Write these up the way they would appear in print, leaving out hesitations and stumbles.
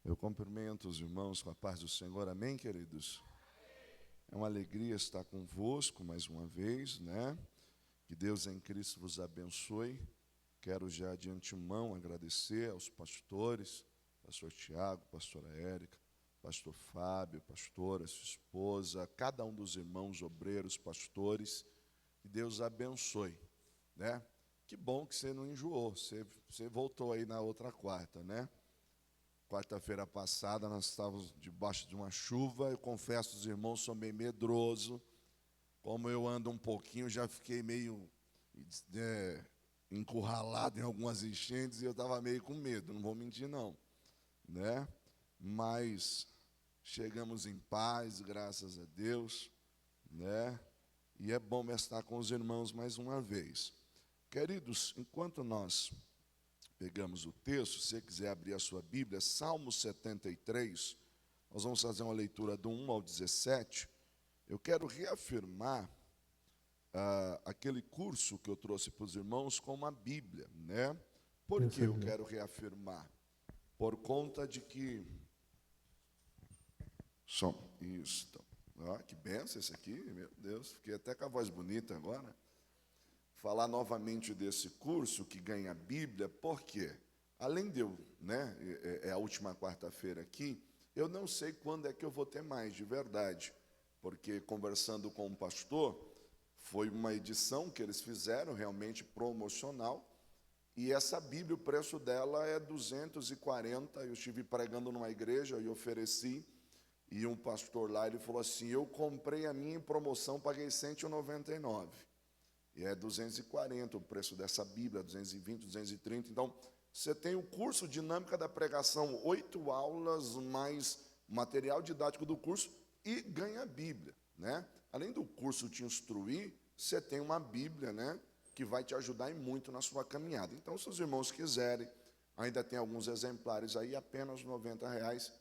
Eu cumprimento os irmãos com a paz do Senhor, amém, queridos? É uma alegria estar convosco mais uma vez, né? Que Deus em Cristo vos abençoe. Quero já de antemão agradecer aos pastores, pastor Tiago, pastora Érica, pastor Fábio, pastora, sua esposa, cada um dos irmãos obreiros, pastores, que Deus abençoe, né? Que bom que você não enjoou, você voltou aí na outra quarta, né? Quarta-feira passada nós estávamos debaixo de uma chuva. Eu confesso aos irmãos, sou meio medroso. Como eu ando um pouquinho, já fiquei meio encurralado em algumas enchentes e eu estava meio com medo, não vou mentir não, né? Mas chegamos em paz, graças a Deus, né? E é bom estar com os irmãos mais uma vez. Queridos, enquanto nós pegamos o texto, se você quiser abrir a sua Bíblia, Salmo 73, nós vamos fazer uma leitura do 1 ao 17. Eu quero reafirmar aquele curso que eu trouxe para os irmãos com uma Bíblia, né? Por que eu quero reafirmar? Por conta de que... Isso. Que benção esse aqui, meu Deus, fiquei até com a voz bonita agora. Falar novamente desse curso que ganha a Bíblia, porque, além de eu, né, é a última quarta-feira aqui, eu não sei quando é que eu vou ter mais, de verdade, porque conversando com um pastor, foi uma edição que eles fizeram, realmente promocional, e essa Bíblia, o preço dela é 240, eu estive pregando numa igreja e ofereci, e um pastor lá, ele falou assim, eu comprei a minha em promoção, paguei 199. E é 240 o preço dessa Bíblia, 220, 230. Então, você tem o curso Dinâmica da Pregação, 8 aulas, mais material didático do curso e ganha a Bíblia, né? Além do curso te instruir, você tem uma Bíblia, né, que vai te ajudar em muito na sua caminhada. Então, se os irmãos quiserem, ainda tem alguns exemplares aí, apenas R$ 90,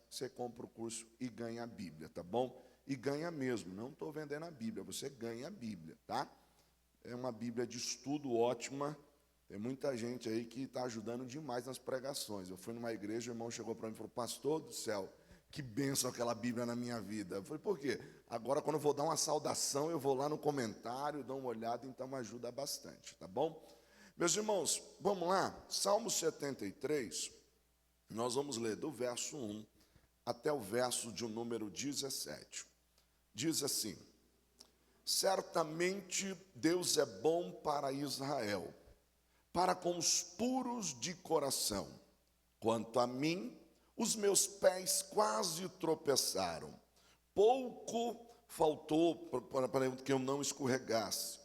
você compra o curso e ganha a Bíblia, tá bom? E ganha mesmo, não estou vendendo a Bíblia, você ganha a Bíblia, tá? É uma Bíblia de estudo ótima. Tem muita gente aí que está ajudando demais nas pregações. Eu fui numa igreja, o irmão chegou para mim e falou, pastor do céu, que bênção aquela Bíblia na minha vida. Eu falei, por quê? Agora, quando eu vou dar uma saudação, eu vou lá no comentário, dou uma olhada, então ajuda bastante, tá bom? Meus irmãos, vamos lá. Salmo 73, nós vamos ler do verso 1 até o verso de número 17. Diz assim, certamente Deus é bom para Israel, para com os puros de coração. Quanto a mim, os meus pés quase tropeçaram. Pouco faltou para que eu não escorregasse,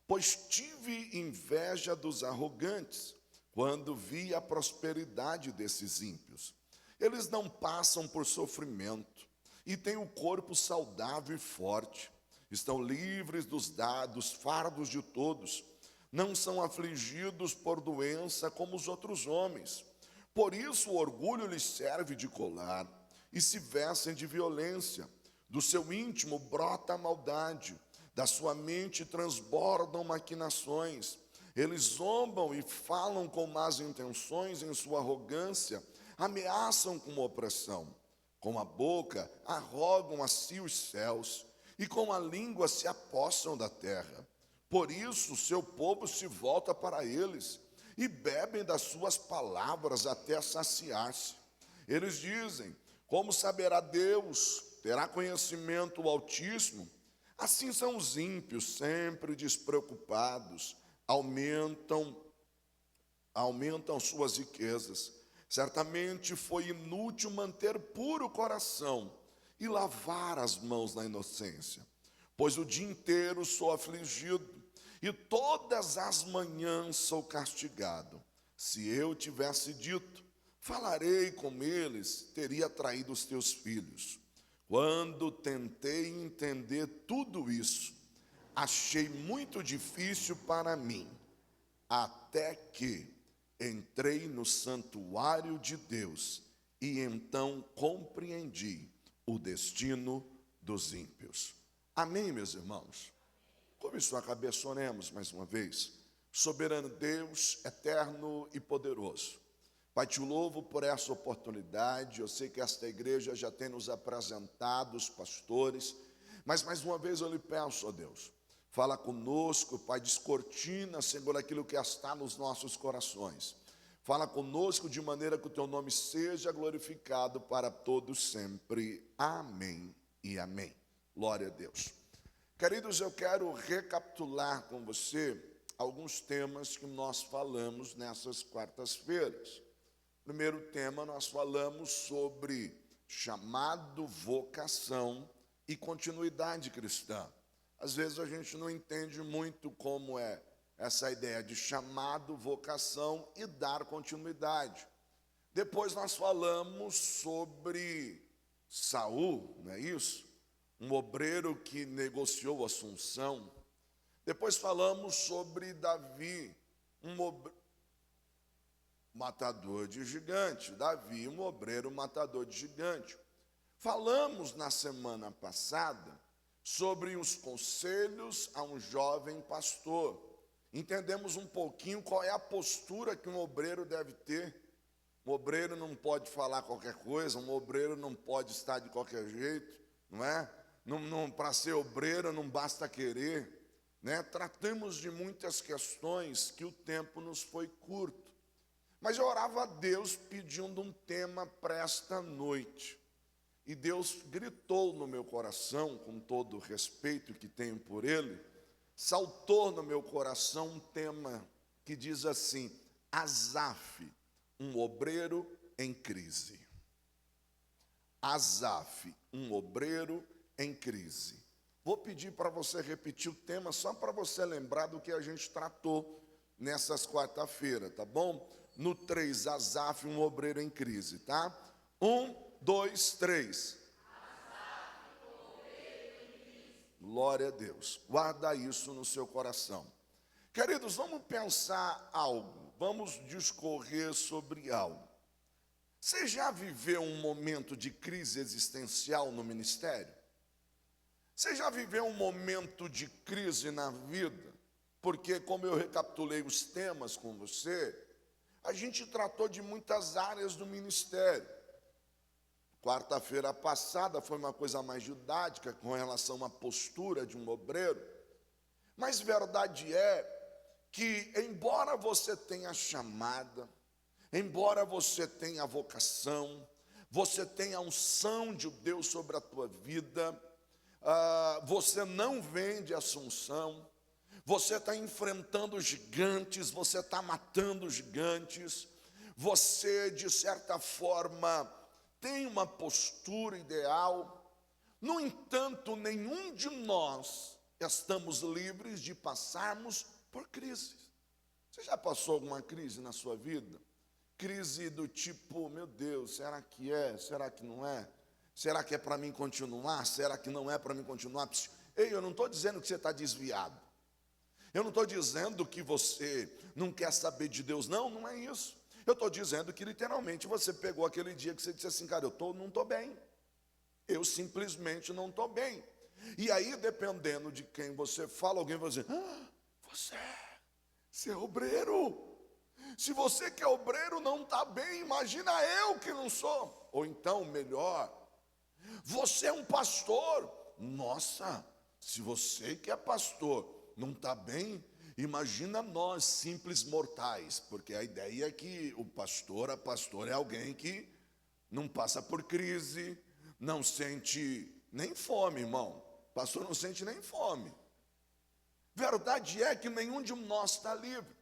pois tive inveja dos arrogantes, quando vi a prosperidade desses ímpios. Eles não passam por sofrimento e têm o corpo saudável e forte. Estão livres dos fardos de todos, não são afligidos por doença como os outros homens. Por isso o orgulho lhes serve de colar e se vestem de violência. Do seu íntimo brota a maldade, da sua mente transbordam maquinações. Eles zombam e falam com más intenções em sua arrogância, ameaçam com opressão. Com a boca arrogam a si os céus, e com a língua se apossam da terra. Por isso, seu povo se volta para eles, e bebem das suas palavras até saciar-se. Eles dizem, como saberá Deus? Terá conhecimento o Altíssimo? Assim são os ímpios, sempre despreocupados, aumentam suas riquezas. Certamente foi inútil manter puro o coração, e lavar as mãos na inocência, pois o dia inteiro sou afligido, e todas as manhãs sou castigado. Se eu tivesse dito, falarei com eles, teria traído os teus filhos. Quando tentei entender tudo isso, achei muito difícil para mim, até que entrei no santuário de Deus, e então compreendi o destino dos ímpios. Amém, meus irmãos? Curve sua cabeça, oremos mais uma vez. Soberano Deus, eterno e poderoso, Pai, te louvo por essa oportunidade. Eu sei que esta igreja já tem nos apresentado os pastores, mas mais uma vez eu lhe peço, ó Deus, fala conosco, Pai, descortina, Senhor, aquilo que está nos nossos corações. Fala conosco de maneira que o teu nome seja glorificado para todos sempre. Amém e amém. Glória a Deus. Queridos, eu quero recapitular com você alguns temas que nós falamos nessas quartas-feiras. Primeiro tema, nós falamos sobre chamado, vocação e continuidade cristã. Às vezes a gente não entende muito como é essa ideia de chamado, vocação e dar continuidade. Depois nós falamos sobre Saul, não é isso? Um obreiro que negociou a Assunção. Depois falamos sobre Davi, matador de gigante. Davi, um obreiro matador de gigante. Falamos na semana passada sobre os conselhos a um jovem pastor. Entendemos um pouquinho qual é a postura que um obreiro deve ter. Um obreiro não pode falar qualquer coisa, um obreiro não pode estar de qualquer jeito, não é? Para ser obreiro não basta querer, né? Tratamos de muitas questões que o tempo nos foi curto. Mas eu orava a Deus pedindo um tema para esta noite. E Deus gritou no meu coração, com todo o respeito que tenho por Ele, saltou no meu coração um tema que diz assim: Asaf, um obreiro em crise. Asaf, um obreiro em crise. Vou pedir para você repetir o tema, só para você lembrar do que a gente tratou nessas quarta-feiras, tá bom? No 3, Asaf, um obreiro em crise, tá? 1, 2, 3. Glória a Deus. Guarda isso no seu coração. Queridos, vamos pensar algo. Vamos discorrer sobre algo. Você já viveu um momento de crise existencial no ministério? Você já viveu um momento de crise na vida? Porque, como eu recapitulei os temas com você, a gente tratou de muitas áreas do ministério. Quarta-feira passada foi uma coisa mais didática com relação à postura de um obreiro. Mas verdade é que, embora você tenha chamada, embora você tenha vocação, você tenha a unção de Deus sobre a tua vida, você não vende Assunção, você está enfrentando gigantes, você está matando gigantes, você, de certa forma, tem uma postura ideal. No entanto, nenhum de nós estamos livres de passarmos por crises. Você já passou alguma crise na sua vida? Crise do tipo, meu Deus, será que é? Será que não é? Será que é para mim continuar? Será que não é para mim continuar? Ei, eu não estou dizendo que você está desviado. Eu não estou dizendo que você não quer saber de Deus. Não, não é isso. Eu estou dizendo que literalmente você pegou aquele dia que você disse assim, cara, não estou bem. Eu simplesmente não estou bem. E aí, dependendo de quem você fala, alguém vai dizer, você é obreiro. Se você que é obreiro não está bem, imagina eu que não sou. Ou então, melhor, você é um pastor. Nossa, se você que é pastor não está bem, imagina nós, simples mortais, porque a ideia é que o pastor, a pastora é alguém que não passa por crise, não sente nem fome, irmão. O pastor não sente nem fome. Verdade é que nenhum de nós está livre.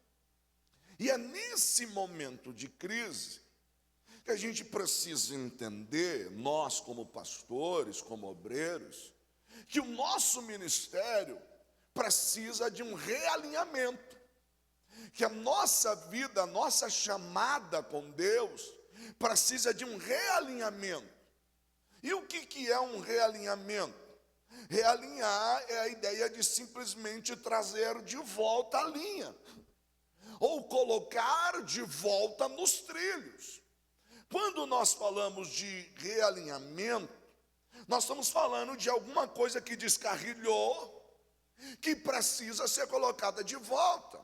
E é nesse momento de crise que a gente precisa entender, nós como pastores, como obreiros, que o nosso ministério precisa de um realinhamento, que a nossa vida, a nossa chamada com Deus precisa de um realinhamento. E o que é um realinhamento? Realinhar é a ideia de simplesmente trazer de volta a linha, ou colocar de volta nos trilhos. Quando nós falamos de realinhamento, nós estamos falando de alguma coisa que descarrilhou, que precisa ser colocada de volta.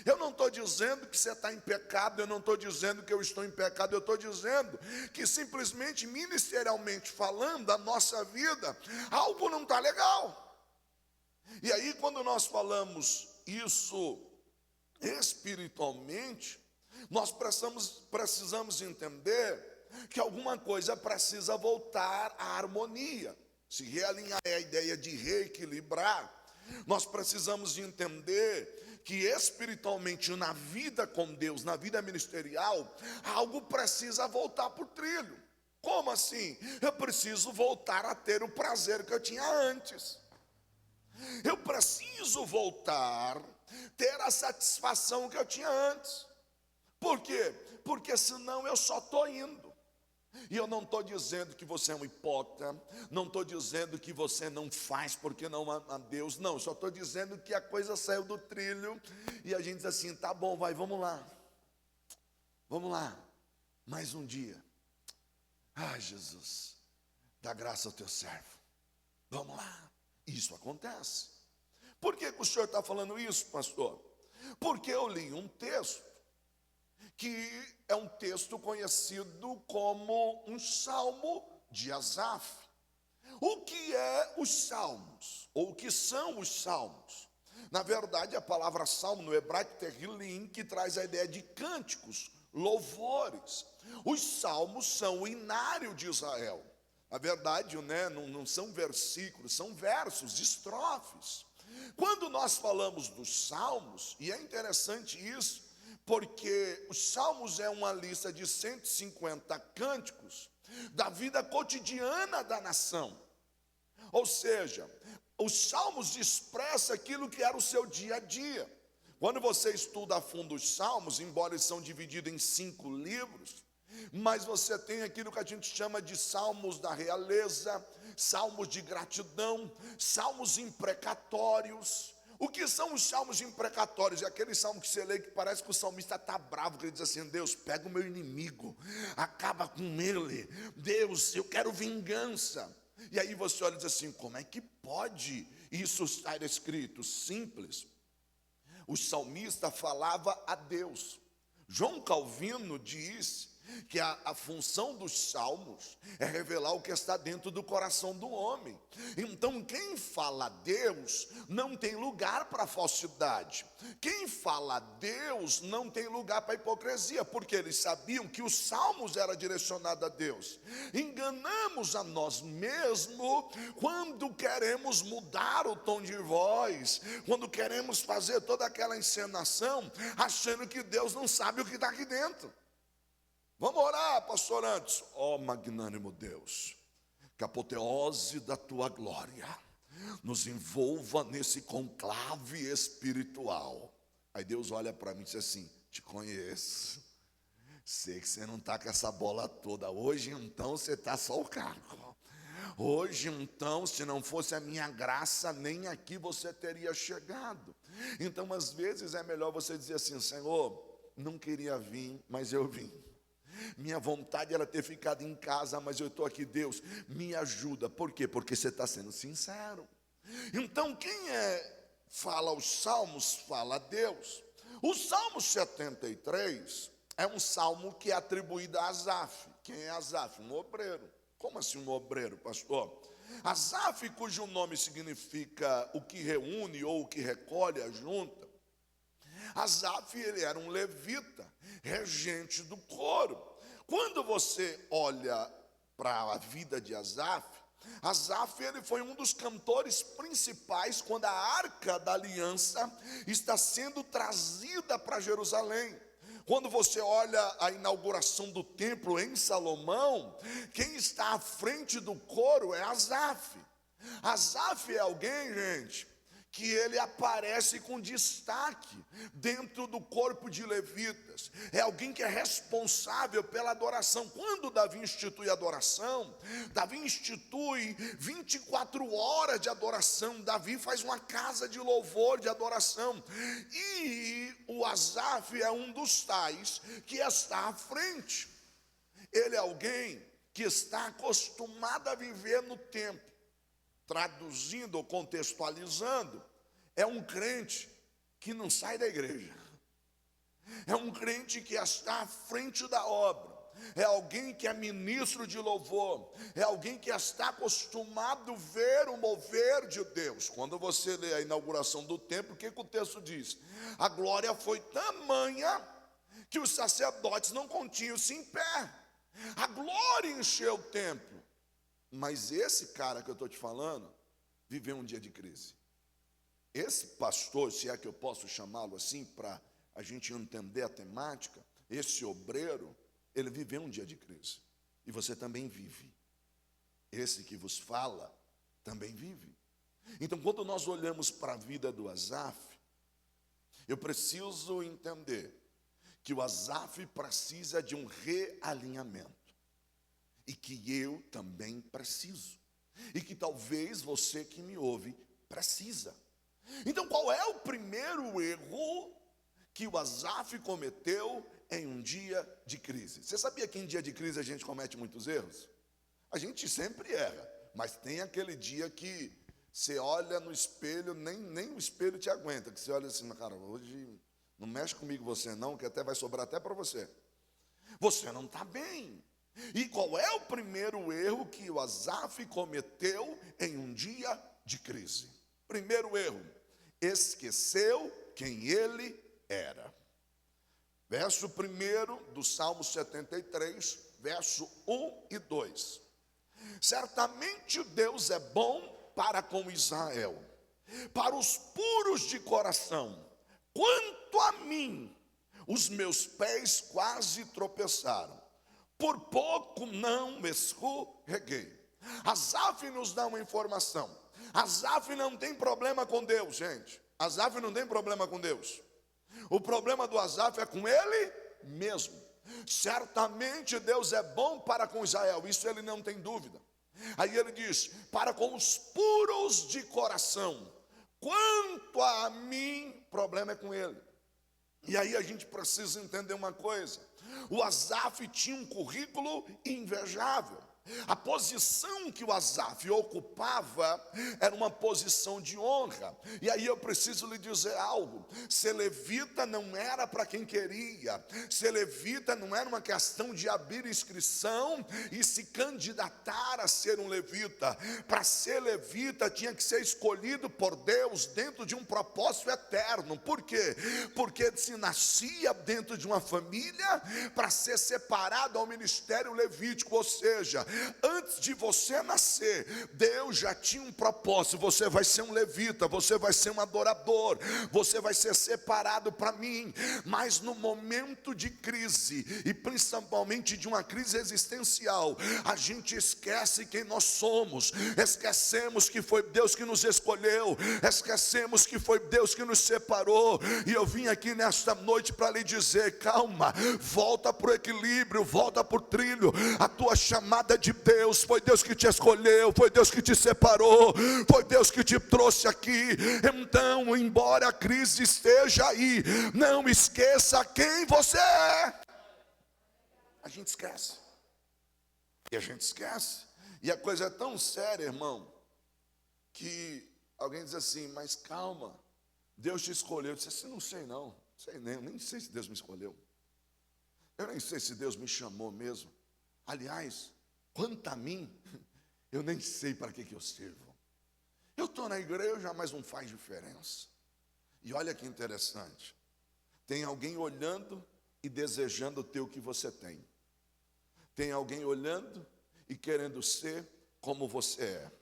Eu não estou dizendo que você está em pecado, eu não estou dizendo que eu estou em pecado, eu estou dizendo que simplesmente, ministerialmente falando, a nossa vida, algo não está legal. E aí, quando nós falamos isso espiritualmente, nós precisamos entender que alguma coisa precisa voltar à harmonia, se realinhar é a ideia de reequilibrar. Nós precisamos entender que espiritualmente, na vida com Deus, na vida ministerial, algo precisa voltar para o trilho. Como assim? Eu preciso voltar a ter o prazer que eu tinha antes. Eu preciso voltar a ter a satisfação que eu tinha antes. Por quê? Porque senão eu só estou indo. E eu não estou dizendo que você é um hipócrita, não estou dizendo que você não faz porque não ama Deus, não, só estou dizendo que a coisa saiu do trilho e a gente diz assim, tá bom, vai, vamos lá, mais um dia. Ai, Jesus, dá graça ao teu servo, vamos lá. Isso acontece. Por que o senhor está falando isso, pastor? Porque eu li um texto que é um texto conhecido como um salmo de Asaf. O que é os salmos? Ou o que são os salmos? Na verdade, a palavra salmo no hebraico terrilim, que traz a ideia de cânticos, louvores. Os salmos são o inário de Israel. Na verdade, né, não são versículos, são versos, estrofes. Quando nós falamos dos salmos, e é interessante isso, porque os salmos é uma lista de 150 cânticos da vida cotidiana da nação. Ou seja, os salmos expressam aquilo que era o seu dia a dia. Quando você estuda a fundo os salmos, embora eles são divididos em 5 livros, mas você tem aquilo que a gente chama de salmos da realeza, salmos de gratidão, salmos imprecatórios. O que são os salmos imprecatórios? É aquele salmo que você lê que parece que o salmista está bravo, que ele diz assim, Deus, pega o meu inimigo, acaba com ele, Deus, eu quero vingança. E aí você olha e diz assim, como é que pode isso estar escrito? Simples. O salmista falava a Deus. João Calvino diz que a função dos salmos é revelar o que está dentro do coração do homem. Então quem fala a Deus não tem lugar para falsidade. Quem fala a Deus não tem lugar para hipocrisia, porque eles sabiam que os salmos eram direcionados a Deus. Enganamos a nós mesmos quando queremos mudar o tom de voz, quando queremos fazer toda aquela encenação, achando que Deus não sabe o que está aqui dentro. Vamos orar, pastor, antes. Ó magnânimo Deus, que a apoteose da tua glória nos envolva nesse conclave espiritual. Aí Deus olha para mim e diz assim, te conheço, sei que você não está com essa bola toda, hoje então você está só o cargo. Hoje então, se não fosse a minha graça, nem aqui você teria chegado. Então às vezes é melhor você dizer assim, Senhor, não queria vir, mas eu vim. Minha vontade era ter ficado em casa, mas eu estou aqui, Deus, me ajuda. Por quê? Porque você está sendo sincero. Então quem fala os salmos, fala a Deus. O Salmo 73 é um salmo que é atribuído a Asaf. Quem é Asaf? Um obreiro. Como assim um obreiro, pastor? Asaf, cujo nome significa o que reúne ou o que recolhe, ajunta. Asaf, ele era um levita, regente do coro. Quando você olha para a vida de Asaf, Asaf, ele foi um dos cantores principais quando a Arca da Aliança está sendo trazida para Jerusalém. Quando você olha a inauguração do templo em Salomão, quem está à frente do coro é Asaf. Asaf é alguém, gente, que ele aparece com destaque dentro do corpo de levitas. É alguém que é responsável pela adoração. Quando Davi institui a adoração, Davi institui 24 horas de adoração. Davi faz uma casa de louvor, de adoração. E o Asaf é um dos tais que está à frente. Ele é alguém que está acostumado a viver no tempo. Traduzindo ou contextualizando, é um crente que não sai da igreja. é um crente que está à frente da obra, é alguém que é ministro de louvor, é alguém que está acostumado a ver o mover de Deus. Quando você lê a inauguração do templo, o que o texto diz? A glória foi tamanha que os sacerdotes não continham-se em pé. A glória encheu o templo. Mas esse cara que eu estou te falando, viveu um dia de crise. Esse pastor, se é que eu posso chamá-lo assim, para a gente entender a temática, esse obreiro, ele viveu um dia de crise. E você também vive. Esse que vos fala, também vive. Então, quando nós olhamos para a vida do Asaf, eu preciso entender que o Asaf precisa de um realinhamento. E que eu também preciso. E que talvez você que me ouve precisa. Então, qual é o primeiro erro que o Asaf cometeu em um dia de crise? Você sabia que em dia de crise a gente comete muitos erros? A gente sempre erra, mas tem aquele dia que você olha no espelho, nem o espelho te aguenta, que você olha assim, cara, hoje não mexe comigo você não, que até vai sobrar até para você. Você não está bem. E qual é o primeiro erro que o Asaf cometeu em um dia de crise? Primeiro erro, esqueceu quem ele era. Verso 1 do Salmo 73, verso 1 e 2. Certamente Deus é bom para com Israel, para os puros de coração. Quanto a mim, os meus pés quase tropeçaram, por pouco não me escorreguei. Asaf nos dá uma informação. Asaf não tem problema com Deus, gente. Asaf não tem problema com Deus. O problema do Asaf é com ele mesmo. Certamente Deus é bom para com Israel, isso ele não tem dúvida. Aí ele diz, para com os puros de coração. Quanto a mim, problema é com ele. E aí a gente precisa entender uma coisa. O Asaf tinha um currículo invejável. A posição que o Asaf ocupava era uma posição de honra. E aí eu preciso lhe dizer algo. Ser levita não era para quem queria. Ser levita não era uma questão de abrir inscrição e se candidatar a ser um levita. Para ser levita tinha que ser escolhido por Deus dentro de um propósito eterno. Por quê? Porque se nascia dentro de uma família para ser separado ao ministério levítico, ou seja, antes de você nascer, Deus já tinha um propósito. Você vai ser um levita, você vai ser um adorador, você vai ser separado para mim. Mas no momento de crise, e principalmente de uma crise existencial, a gente esquece quem nós somos, esquecemos que foi Deus que nos escolheu, esquecemos que foi Deus que nos separou. E eu vim aqui nesta noite para lhe dizer, calma, volta para o equilíbrio, volta para o trilho. A tua chamada de Deus, foi Deus que te escolheu, foi Deus que te separou, foi Deus que te trouxe aqui. Então, embora a crise esteja aí, não esqueça quem você é. A gente esquece. E a gente esquece. E a coisa é tão séria, irmão, que alguém diz assim, mas calma, Deus te escolheu. Eu disse assim, não sei não, nem sei se Deus me escolheu. Eu nem sei se Deus me chamou mesmo. Aliás, quanto a mim, eu nem sei para que eu sirvo. Eu estou na igreja, mas não faz diferença. E olha que interessante. Tem alguém olhando e desejando ter o que você tem. Tem alguém olhando e querendo ser como você é.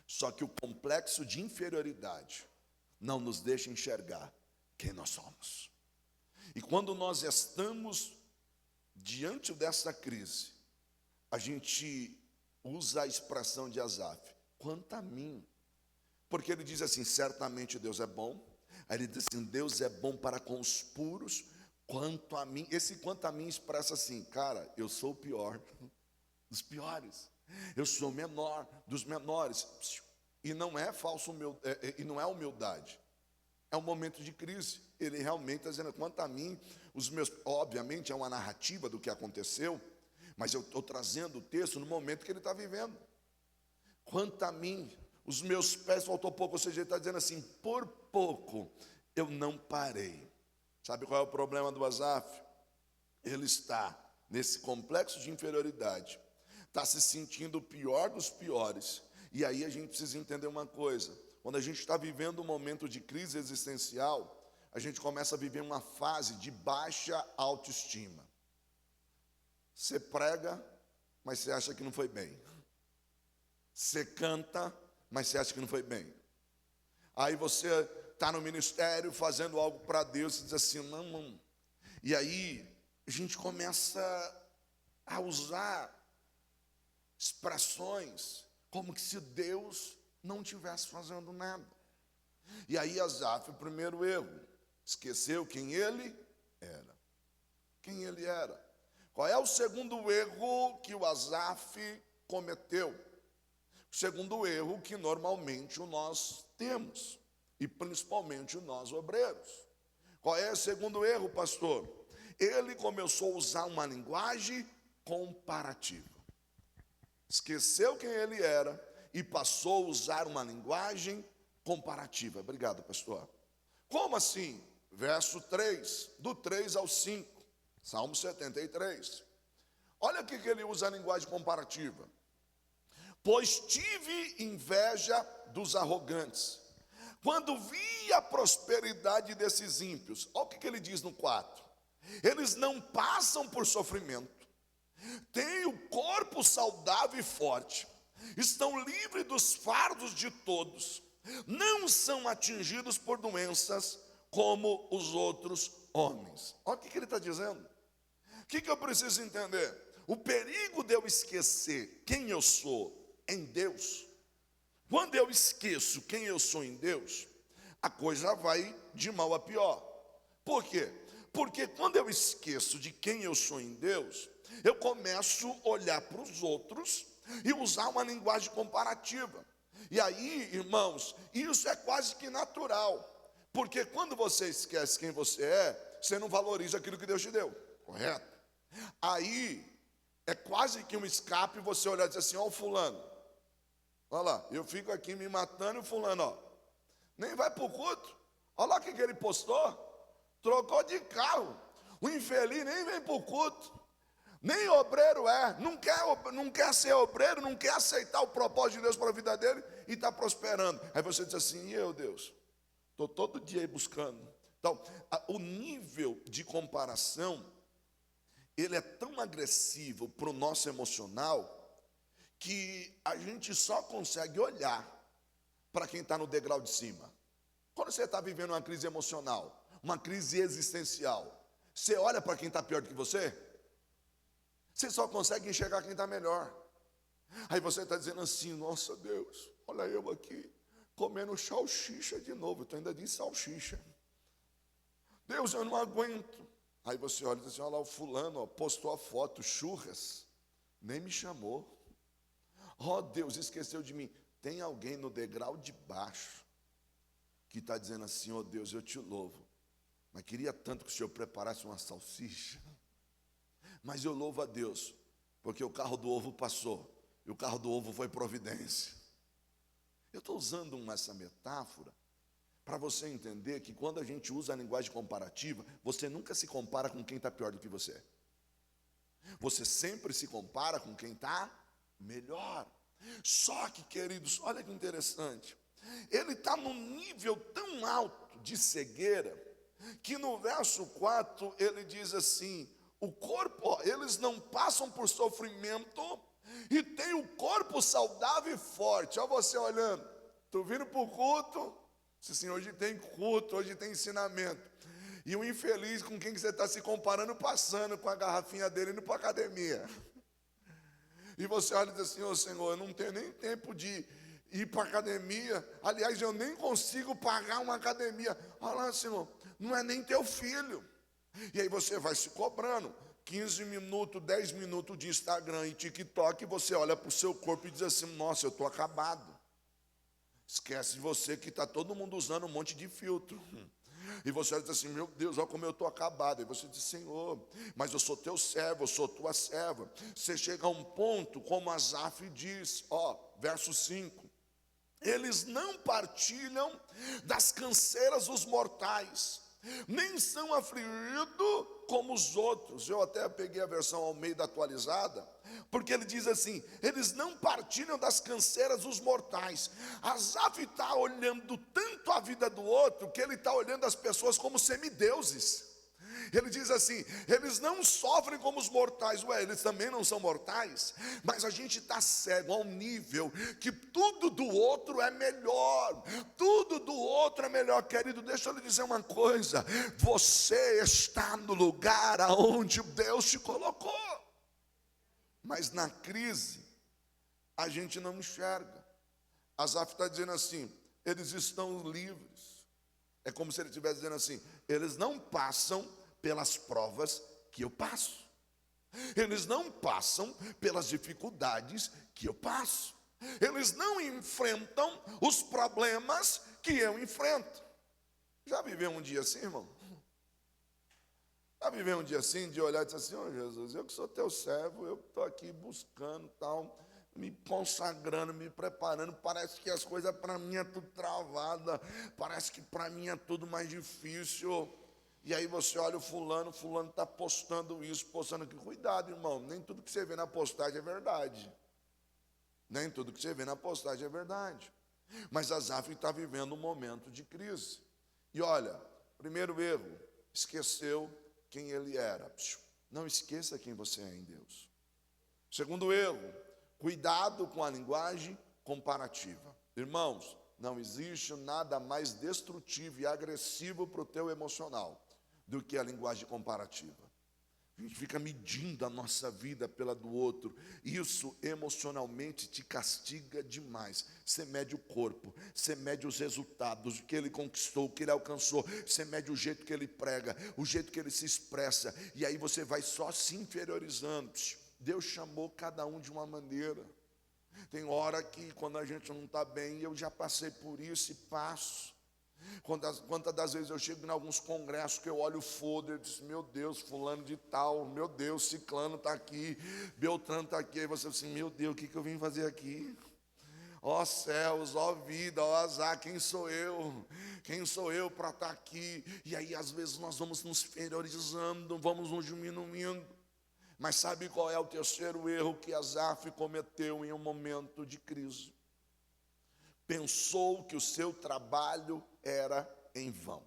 Só que o complexo de inferioridade não nos deixa enxergar quem nós somos. E quando nós estamos diante dessa crise, a gente usa a expressão de Asaf, quanto a mim. Porque ele diz assim, certamente Deus é bom. Aí ele diz assim, Deus é bom para com os puros, quanto a mim. Esse quanto a mim expressa assim, cara, eu sou o pior dos piores. Eu sou o menor dos menores. E não é falso, e não é humildade. É um momento de crise. Ele realmente está dizendo, quanto a mim, os meus, obviamente é uma narrativa do que aconteceu, mas eu estou trazendo o texto no momento que ele está vivendo. Quanto a mim, os meus pés faltou pouco, ou seja, ele está dizendo assim, por pouco eu não parei. Sabe qual é o problema do Asaf? Ele está nesse complexo de inferioridade, está se sentindo o pior dos piores. E aí a gente precisa entender uma coisa: quando a gente está vivendo um momento de crise existencial, a gente começa a viver uma fase de baixa autoestima. Você prega, mas você acha que não foi bem. Você canta, mas você acha que não foi bem. Aí você está no ministério fazendo algo para Deus e diz assim, não. E aí a gente começa a usar expressões como que se Deus não estivesse fazendo nada. E aí Asaf, o primeiro erro, esqueceu quem ele era. Quem ele era. Qual é o segundo erro que o Asaf cometeu? O segundo erro que normalmente nós temos, e principalmente nós obreiros. Qual é o segundo erro, pastor? Ele começou a usar uma linguagem comparativa. Esqueceu quem ele era e passou a usar uma linguagem comparativa. Obrigado, pastor. Como assim? Verso 3, do 3 ao 5, Salmo 73. Olha aqui que ele usa a linguagem comparativa. Pois tive inveja dos arrogantes, quando vi a prosperidade desses ímpios. Olha o que ele diz no 4. Eles não passam por sofrimento, têm o corpo saudável e forte, estão livres dos fardos de todos, não são atingidos por doenças como os outros homens. Olha o que ele está dizendo. O que eu preciso entender? O perigo de eu esquecer quem eu sou em Deus. Quando eu esqueço quem eu sou em Deus, a coisa vai de mal a pior. Por quê? Porque quando eu esqueço de quem eu sou em Deus, eu começo a olhar para os outros e usar uma linguagem comparativa. E aí, irmãos, isso é quase que natural. Porque quando você esquece quem você é, você não valoriza aquilo que Deus te deu. Correto? Aí, é quase que um escape você olhar e dizer assim, ó o fulano. Olha lá, eu fico aqui me matando e o fulano, ó, nem vai para o culto. Olha lá o que ele postou. Trocou de carro. O infeliz nem vem para o culto. Nem obreiro é. Não quer ser obreiro, não quer aceitar o propósito de Deus para a vida dele e está prosperando. Aí você diz assim, e eu, Deus? Estou todo dia aí buscando. Então, o nível de comparação, ele é tão agressivo para o nosso emocional, que a gente só consegue olhar para quem está no degrau de cima. Quando você está vivendo uma crise emocional, uma crise existencial, você olha para quem está pior do que você só consegue enxergar quem está melhor. Aí você está dizendo assim, nossa Deus, olha eu aqui, comendo salsicha de novo, eu ainda disse salsicha. Deus, eu não aguento. Aí você olha e diz assim, olha lá o fulano, ó, postou a foto, churras, nem me chamou. Oh Deus, esqueceu de mim. Tem alguém no degrau de baixo que está dizendo assim, oh Deus, eu te louvo, mas queria tanto que o Senhor preparasse uma salsicha. Mas eu louvo a Deus, porque o carro do ovo passou, e o carro do ovo foi providência. Eu estou usando essa metáfora para você entender que quando a gente usa a linguagem comparativa, você nunca se compara com quem está pior do que você. Você sempre se compara com quem está melhor. Só que, queridos, olha que interessante. Ele está num nível tão alto de cegueira, que no verso 4 ele diz assim, o corpo, eles não passam por sofrimento e tem o corpo saudável e forte. Olha você olhando, estou vindo para o culto, assim, hoje tem culto, hoje tem ensinamento. E o infeliz com quem você está se comparando, passando com a garrafinha dele indo para a academia. E você olha e diz assim, ô Senhor, eu não tenho nem tempo de ir para a academia. Aliás, eu nem consigo pagar uma academia. Olha lá, Senhor, não é nem teu filho. E aí você vai se cobrando. 15 minutos, 10 minutos de Instagram e TikTok, e você olha para o seu corpo e diz assim, nossa, eu estou acabado. Esquece de você que está todo mundo usando um monte de filtro. E você diz assim, meu Deus, olha como eu estou acabado. E você diz, Senhor, mas eu sou teu servo, eu sou tua serva. Você chega a um ponto, como Asaf diz, ó, verso 5. Eles não partilham das canseiras dos mortais, nem são afligidos como os outros. Eu até peguei a versão Almeida atualizada, porque ele diz assim: eles não partilham das canseiras dos mortais. Asaf está olhando tanto a vida do outro, que ele está olhando as pessoas como semideuses. Ele diz assim: eles não sofrem como os mortais. Ué, eles também não são mortais? Mas a gente está cego ao nível que tudo do outro é melhor. Tudo do outro é melhor. Querido, deixa eu lhe dizer uma coisa: você está no lugar aonde Deus te colocou. Mas na crise a gente não enxerga. Asaf está dizendo assim: eles estão livres. É como se ele estivesse dizendo assim: eles não passam pelas provas que eu passo. Eles não passam pelas dificuldades que eu passo. Eles não enfrentam os problemas que eu enfrento. Já viveu um dia assim, irmão? Já viveu um dia assim, de olhar e dizer assim: ó Jesus, eu que sou teu servo, eu estou aqui buscando tal, me consagrando, me preparando, parece que as coisas para mim é tudo travada, parece que para mim é tudo mais difícil. E aí você olha o fulano está postando isso, postando aquilo. Cuidado, irmão, nem tudo que você vê na postagem é verdade. Nem tudo que você vê na postagem é verdade. Mas Asaf está vivendo um momento de crise. E olha, primeiro erro, esqueceu quem ele era. Não esqueça quem você é em Deus. Segundo erro, cuidado com a linguagem comparativa. Irmãos, não existe nada mais destrutivo e agressivo para o teu emocional do que a linguagem comparativa. A gente fica medindo a nossa vida pela do outro. Isso emocionalmente te castiga demais. Você mede o corpo, você mede os resultados, o que ele conquistou, o que ele alcançou. Você mede o jeito que ele prega, o jeito que ele se expressa. E aí você vai só se inferiorizando. Deus chamou cada um de uma maneira. Tem hora que quando a gente não está bem, eu já passei por isso e passo. Quantas das vezes eu chego em alguns congressos que eu olho o folder e digo: meu Deus, fulano de tal, meu Deus, ciclano está aqui, Beltrano está aqui. Aí você assim: meu Deus, o que eu vim fazer aqui? Ó céus, ó vida, ó azar, quem sou eu? Quem sou eu para estar aqui? E aí às vezes nós vamos nos inferiorizando, vamos nos diminuindo. Mas sabe qual é o terceiro erro que Asaf cometeu em um momento de crise? Pensou que o seu trabalho era em vão.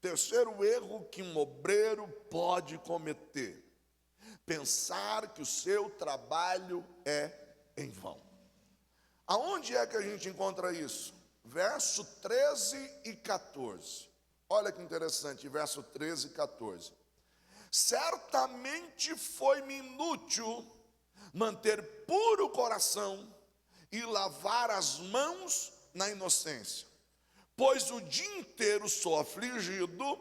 Terceiro erro que um obreiro pode cometer: pensar que o seu trabalho é em vão. Aonde é que a gente encontra isso? Verso 13 e 14. Olha que interessante, verso 13 e 14. Certamente foi-me inútil manter puro o coração e lavar as mãos na inocência, pois o dia inteiro sou afligido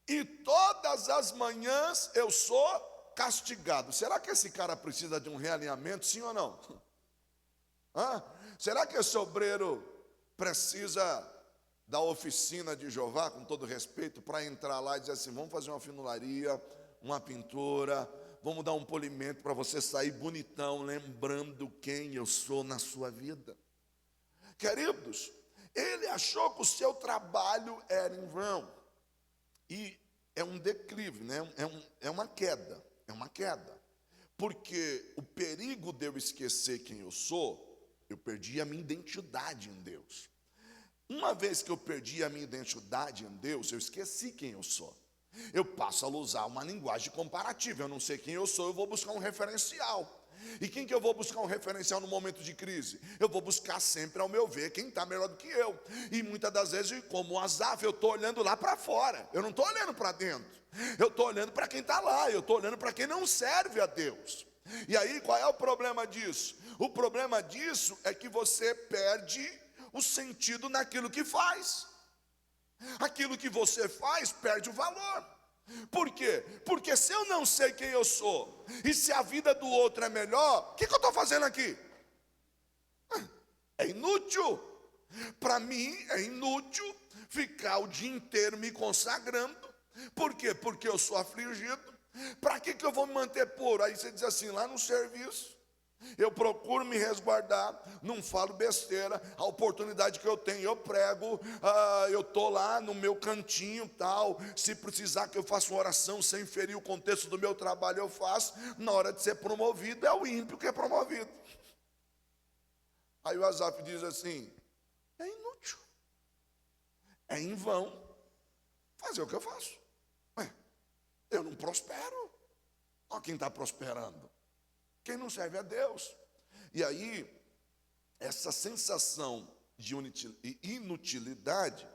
e todas as manhãs eu sou castigado. Será que esse cara precisa de um realinhamento, sim ou não? Será que esse obreiro precisa da oficina de Jeová, com todo respeito, para entrar lá e dizer assim: vamos fazer uma funilaria, uma pintura, vamos dar um polimento para você sair bonitão, lembrando quem eu sou na sua vida? Queridos, ele achou que o seu trabalho era em vão. E é um declive, né? É uma queda. Porque o perigo de eu esquecer quem eu sou, eu perdi a minha identidade em Deus. Uma vez que eu perdi a minha identidade em Deus, eu esqueci quem eu sou. Eu passo a usar uma linguagem comparativa. Eu não sei quem eu sou, eu vou buscar um referencial. E quem que eu vou buscar um referencial no momento de crise? Eu vou buscar sempre, ao meu ver, quem está melhor do que eu. E muitas das vezes, como o Asaf, eu estou olhando lá para fora. Eu não estou olhando para dentro. Eu estou olhando para quem está lá. Eu estou olhando para quem não serve a Deus. E aí, qual é o problema disso? O problema disso é que você perde o sentido naquilo que faz. Aquilo que você faz perde o valor. Por quê? Porque se eu não sei quem eu sou, e se a vida do outro é melhor, o que eu estou fazendo aqui? É inútil. Para mim é inútil ficar o dia inteiro me consagrando. Por quê? Porque eu sou afligido. Para que eu vou me manter puro? Aí você diz assim: lá no serviço eu procuro me resguardar, não falo besteira. A oportunidade que eu tenho, eu prego, eu estou lá no meu cantinho tal. Se precisar que eu faça uma oração sem ferir o contexto do meu trabalho, eu faço. Na hora de ser promovido, é o ímpio que é promovido. Aí o Asaf diz assim: é inútil, é em vão fazer o que eu faço. Eu não prospero. Olha quem está prosperando, quem não serve a Deus. E aí, essa sensação de inutilidade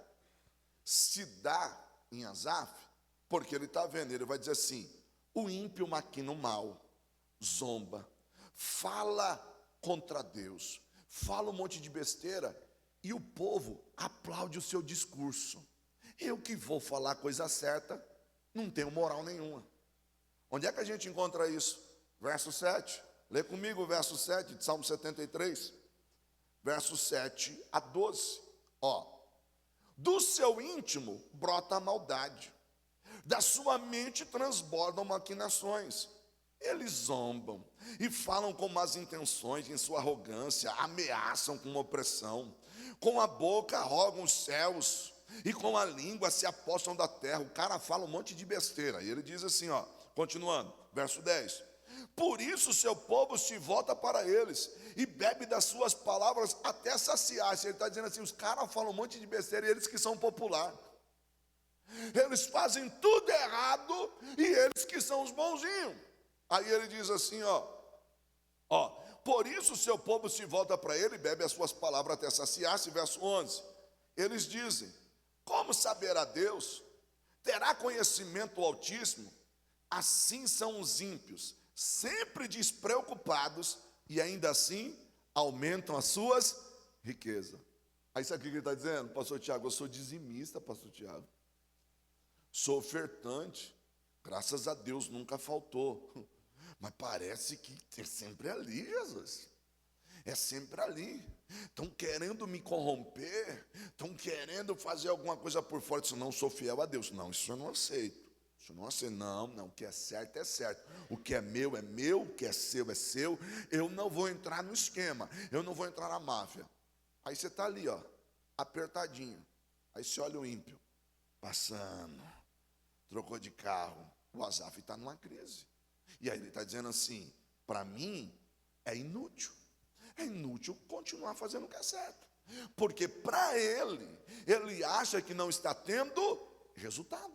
se dá em Asaf, porque ele está vendo, ele vai dizer assim: o ímpio maquina o mal, zomba, fala contra Deus, fala um monte de besteira, e o povo aplaude o seu discurso. Eu que vou falar a coisa certa, não tenho moral nenhuma. Onde é que a gente encontra isso? Verso 7. Lê comigo o verso 7 de Salmo 73. Verso 7 a 12. Do seu íntimo brota a maldade, da sua mente transbordam maquinações. Eles zombam e falam com más intenções, em sua arrogância, ameaçam com opressão. Com a boca rogam os céus e com a língua se apossam da terra. O cara fala um monte de besteira. E ele diz assim, continuando, verso 10. Por isso seu povo se volta para eles e bebe das suas palavras até saciar-se. Ele está dizendo assim, os caras falam um monte de besteira e eles que são popular. Eles fazem tudo errado e eles que são os bonzinhos. Aí ele diz assim, por isso seu povo se volta para ele e bebe as suas palavras até saciar-se. Verso 11. Eles dizem, como saberá Deus? Terá conhecimento o Altíssimo? Assim são os ímpios, sempre despreocupados, e ainda assim aumentam as suas riquezas. Aí sabe o que ele está dizendo? Pastor Tiago, eu sou dizimista, pastor Tiago. Sou ofertante, graças a Deus nunca faltou. Mas parece que é sempre ali, Jesus. É sempre ali. Estão querendo me corromper, estão querendo fazer alguma coisa por fora. Isso não sou fiel a Deus. Não, isso eu não aceito. Isso eu não aceito. Não, o que é certo é certo. O que é meu, o que é seu é seu. Eu não vou entrar no esquema, eu não vou entrar na máfia. Aí você está ali, apertadinho. Aí você olha o ímpio, passando, trocou de carro. O Asaf está numa crise. E aí ele está dizendo assim, para mim é inútil. É inútil continuar fazendo o que é certo. Porque para ele acha que não está tendo resultado.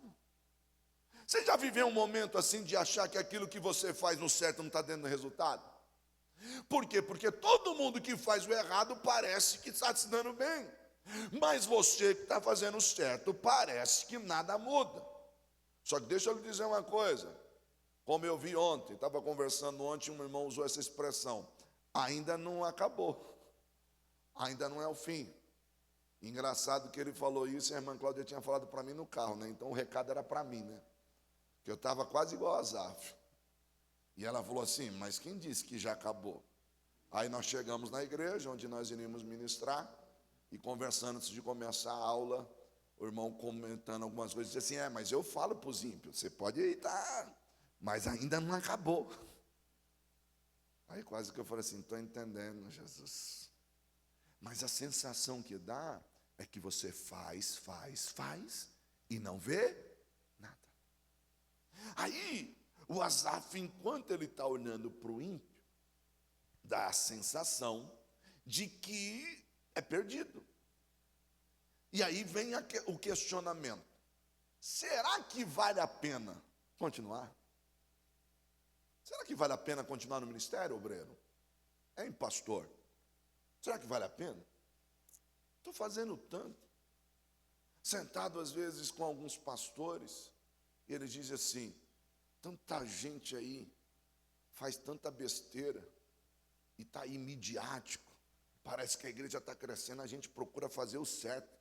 Você já viveu um momento assim de achar que aquilo que você faz no certo não está dando resultado? Por quê? Porque todo mundo que faz o errado parece que está se dando bem. Mas você que está fazendo o certo, parece que nada muda. Só que deixa eu lhe dizer uma coisa. Como eu vi ontem, estava conversando ontem, um irmão usou essa expressão. Ainda não acabou. Ainda não é o fim. Engraçado que ele falou isso, a irmã Cláudia tinha falado para mim no carro, né? Então o recado era para mim, né? Que eu estava quase igual a Asaf. E ela falou assim, mas quem disse que já acabou? Aí nós chegamos na igreja, onde nós iríamos ministrar, e conversando antes de começar a aula, o irmão comentando algumas coisas, disse assim, mas eu falo para os ímpios, você pode ir, tá, mas ainda não acabou. Aí quase que eu falei assim, estou entendendo, Jesus. Mas a sensação que dá é que você faz, e não vê nada. Aí, o Asaf, enquanto ele está olhando para o ímpio, dá a sensação de que é perdido. E aí vem o questionamento. Será que vale a pena continuar? Será que vale a pena continuar no ministério, obreiro? Hein, pastor? Será que vale a pena? Estou fazendo tanto. Sentado às vezes com alguns pastores, e eles dizem assim, tanta gente aí, faz tanta besteira, e está aí midiático, parece que a igreja está crescendo, a gente procura fazer o certo,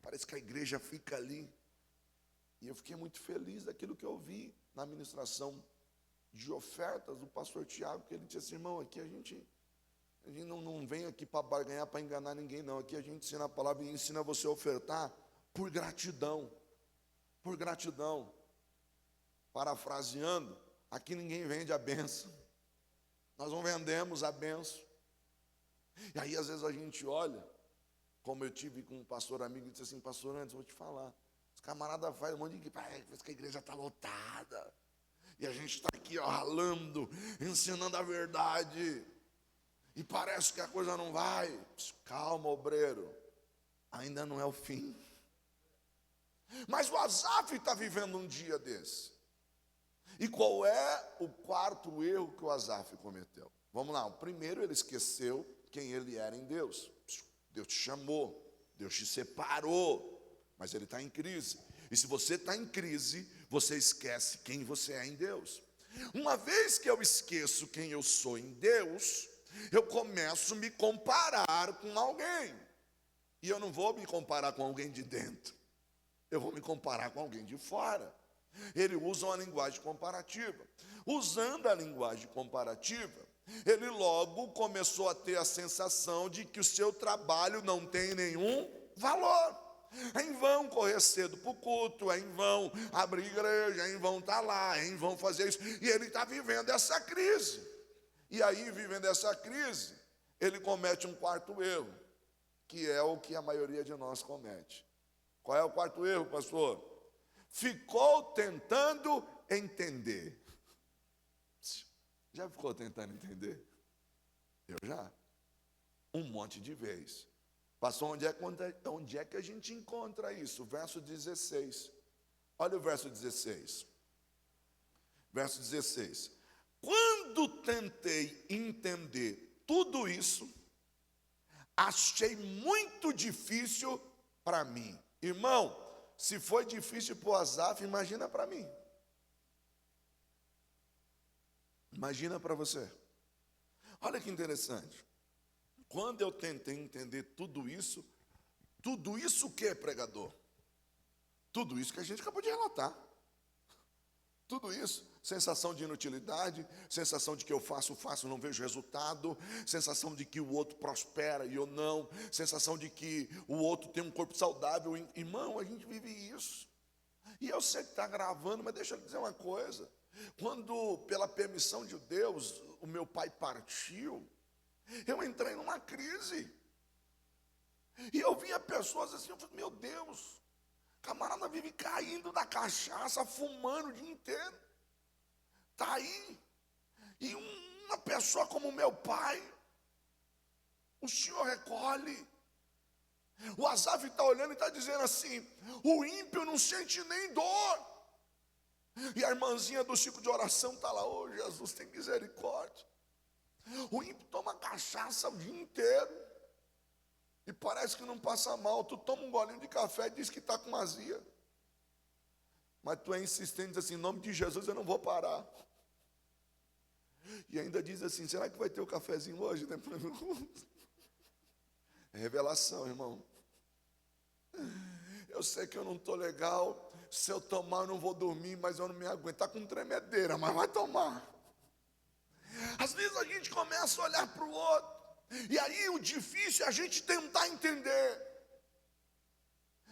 parece que a igreja fica ali. E eu fiquei muito feliz daquilo que eu vi na ministração de ofertas do pastor Tiago, que ele disse assim, irmão, aqui a gente não vem aqui para barganhar, para enganar ninguém, não. Aqui a gente ensina a palavra e ensina você a ofertar por gratidão. Por gratidão. Parafraseando, aqui ninguém vende a bênção. Nós não vendemos a benção. E aí, às vezes, a gente olha, como eu tive com um pastor amigo, e disse assim: pastor, antes eu vou te falar, os camaradas fazem um monte de parece que a igreja está lotada. E a gente está aqui, ó, ralando, ensinando a verdade. E parece que a coisa não vai. Calma, obreiro. Ainda não é o fim. Mas o Asaf está vivendo um dia desse. E qual é o quarto erro que o Asaf cometeu? Vamos lá, o primeiro, ele esqueceu quem ele era em Deus. Deus te chamou, Deus te separou, mas ele está em crise. E se você está em crise, você esquece quem você é em Deus. Uma vez que eu esqueço quem eu sou em Deus, eu começo a me comparar com alguém. E eu não vou me comparar com alguém de dentro, eu vou me comparar com alguém de fora. Ele usa uma linguagem comparativa. Usando a linguagem comparativa, ele logo começou a ter a sensação de que o seu trabalho não tem nenhum valor. É em vão correr cedo para o culto, é em vão abrir igreja, é em vão estar lá, é em vão fazer isso. E ele está vivendo essa crise. E aí, vivendo essa crise, ele comete um quarto erro, que é o que a maioria de nós comete. Qual é o quarto erro, pastor? Ficou tentando entender. Já ficou tentando entender? Eu já. Um monte de vezes. Pastor, onde é que a gente encontra isso? Verso 16. Olha o verso 16. Verso 16. Quando tentei entender tudo isso, achei muito difícil para mim. Irmão, se foi difícil para o Asaf, imagina para mim. Imagina para você. Olha que interessante. Quando eu tentei entender tudo isso o que, pregador? Tudo isso que a gente acabou de relatar. Tudo isso, sensação de inutilidade, sensação de que eu faço, não vejo resultado, sensação de que o outro prospera e eu não, sensação de que o outro tem um corpo saudável. Irmão, a gente vive isso. E eu sei que está gravando, mas deixa eu dizer uma coisa. Quando, pela permissão de Deus, o meu pai partiu, eu entrei numa crise. E eu via pessoas assim, eu falei, meu Deus, camarada vive caindo da cachaça, fumando o dia inteiro. Está aí. E uma pessoa como meu pai, o Senhor recolhe. O Asaf está olhando e está dizendo assim, o ímpio não sente nem dor. E a irmãzinha do ciclo de oração está lá, ô Jesus, tem misericórdia. O ímpio toma cachaça o dia inteiro. E parece que não passa mal. Tu toma um golinho de café e diz que está com azia. Mas tu é insistente, diz assim, em nome de Jesus eu não vou parar. E ainda diz assim, será que vai ter o cafezinho hoje? É revelação, irmão. Eu sei que eu não estou legal. Se eu tomar eu não vou dormir, mas eu não me aguento. Está com tremedeira, mas vai tomar. Às vezes a gente começa a olhar para o outro. E aí o difícil é a gente tentar entender.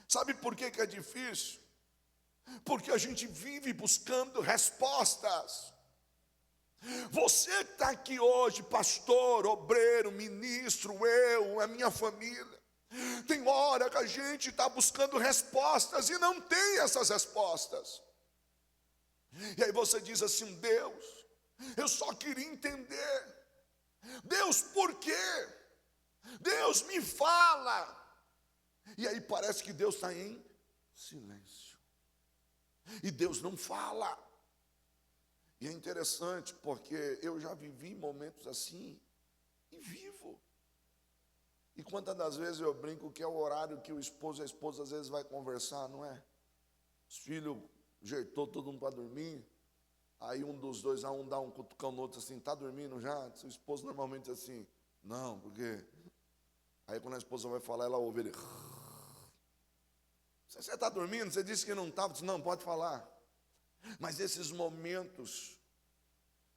Sabe por que é difícil? Porque a gente vive buscando respostas. Você que está aqui hoje, pastor, obreiro, ministro, eu, a minha família. Tem hora que a gente está buscando respostas e não tem essas respostas. E aí você diz assim, Deus, eu só queria entender. Deus, por quê? Deus, me fala. E aí parece que Deus está em silêncio. E Deus não fala. E é interessante porque eu já vivi momentos assim e vivo. E quantas das vezes eu brinco que é o horário que o esposo e a esposa às vezes vai conversar, não é? Os filhos ajeitou todo mundo para dormir. Aí um dos dois, um dá um cutucão no outro assim, está dormindo já? O esposo normalmente diz assim, não, porque... Aí quando a esposa vai falar, ela ouve ele... Você está dormindo? Você disse que não estava. Disse, não, pode falar. Mas esses momentos...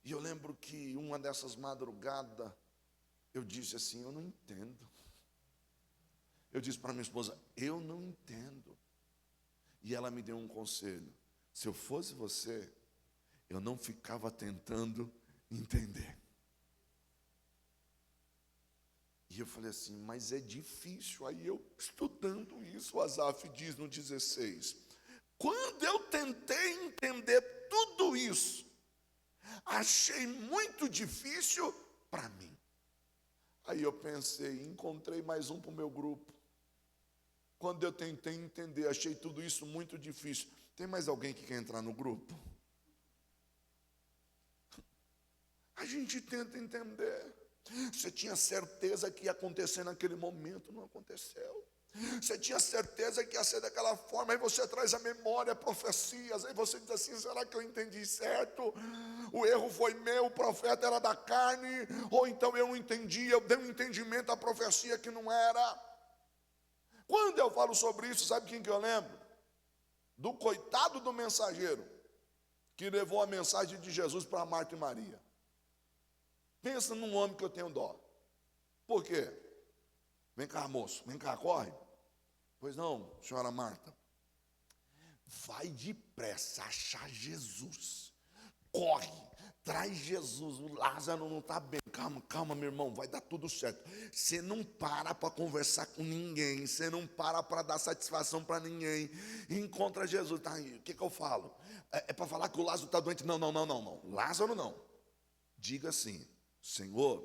E eu lembro que uma dessas madrugadas, eu disse assim, eu não entendo. Eu disse para minha esposa, eu não entendo. E ela me deu um conselho. Se eu fosse você... eu não ficava tentando entender. E eu falei assim, mas é difícil. Aí eu, estudando isso, o Asaf diz no 16, quando eu tentei entender tudo isso, achei muito difícil para mim. Aí eu pensei, encontrei mais um para o meu grupo. Quando eu tentei entender, achei tudo isso muito difícil. Tem mais alguém que quer entrar no grupo? A gente tenta entender. Você tinha certeza que ia acontecer naquele momento, não aconteceu. Você tinha certeza que ia ser daquela forma, aí você traz a memória, profecias, aí você diz assim, será que eu entendi certo? O erro foi meu, o profeta era da carne, ou então eu não entendi, eu dei um entendimento à profecia que não era. Quando eu falo sobre isso, sabe quem que eu lembro? Do coitado do mensageiro, que levou a mensagem de Jesus para Marta e Maria. Pensa num homem que eu tenho dó. Por quê? Vem cá, moço, vem cá, corre. Pois não, senhora Marta. Vai depressa achar Jesus. Corre, traz Jesus. O Lázaro não está bem. Calma, calma, meu irmão, vai dar tudo certo. Você não para conversar com ninguém. Você não para dar satisfação para ninguém. Encontra Jesus. Tá aí, o que eu falo? É para falar que o Lázaro está doente? Não. Lázaro não. Diga assim, Senhor,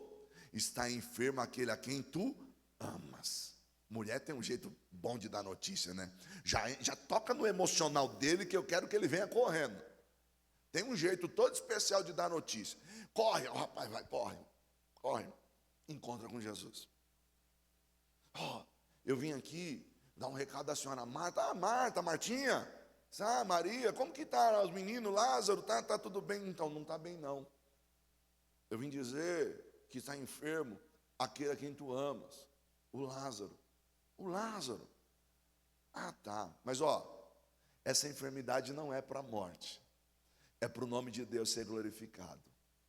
está enfermo aquele a quem tu amas. Mulher tem um jeito bom de dar notícia, né? Já toca no emocional dele que eu quero que ele venha correndo. Tem um jeito todo especial de dar notícia. Corre, ó, rapaz, vai, corre. Encontra com Jesus. Eu vim aqui dar um recado da senhora Marta. Martinha, Maria, como que tá os meninos, Lázaro, tá tudo bem? Então, não está bem não. Eu vim dizer que está enfermo aquele a quem tu amas, o Lázaro. O Lázaro. Tá. Mas essa enfermidade não é para a morte. É para o nome de Deus ser glorificado.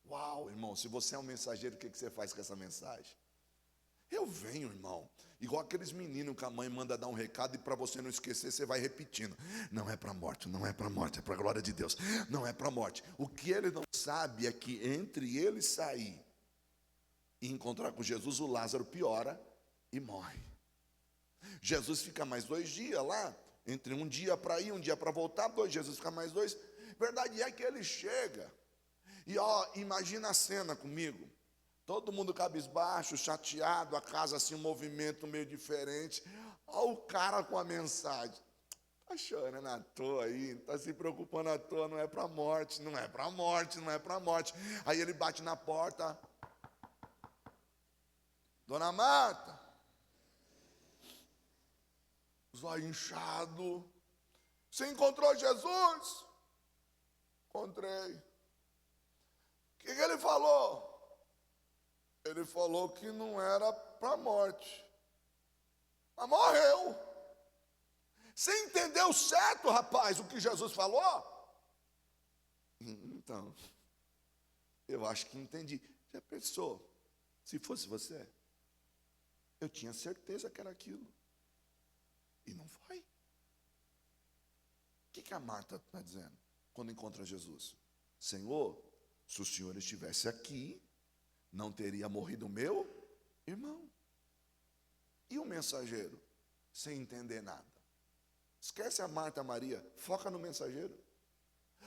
Uau, irmão, se você é um mensageiro, o que você faz com essa mensagem? Eu venho, irmão, igual aqueles meninos que a mãe manda dar um recado e para você não esquecer, você vai repetindo. Não é para a morte, não é para a morte, é para a glória de Deus. Não é para a morte. O que ele não sabe é que entre ele sair e encontrar com Jesus, o Lázaro piora e morre. Jesus fica mais 2 dias lá, entre um dia para ir, um dia para voltar, 2 dias, Jesus fica mais 2. Verdade é que ele chega, e imagina a cena comigo, todo mundo cabisbaixo, chateado, a casa assim, um movimento meio diferente, o cara com a mensagem, está chorando à toa aí, está se preocupando à toa, não é para a morte, não é para a morte, não é para a morte. Aí ele bate na porta, Dona Marta, zóio inchado, você encontrou Jesus? Encontrei. O que ele falou? Ele falou que não era para a morte, mas morreu. Você entendeu certo, rapaz, o que Jesus falou? Então, eu acho que entendi. Já pensou? Se fosse você, eu tinha certeza que era aquilo. E não foi. O que a Marta está dizendo quando encontra Jesus? Senhor, se o Senhor estivesse aqui, não teria morrido o meu irmão. E o mensageiro? Sem entender nada. Esquece a Marta e a Maria, foca no mensageiro.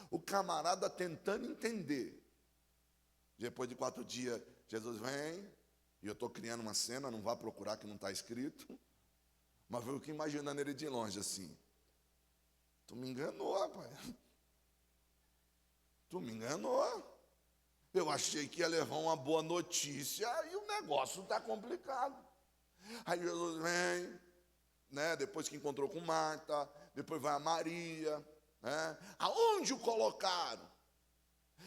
O camarada tentando entender. Depois de 4 dias, Jesus vem, e eu estou criando uma cena, não vá procurar que não está escrito. Mas eu fico imaginando ele de longe assim. Tu me enganou, rapaz. Tu me enganou. Eu achei que ia levar uma boa notícia e o negócio está complicado. Aí Jesus vem, né, depois que encontrou com Marta, depois vai a Maria, né, aonde o colocaram?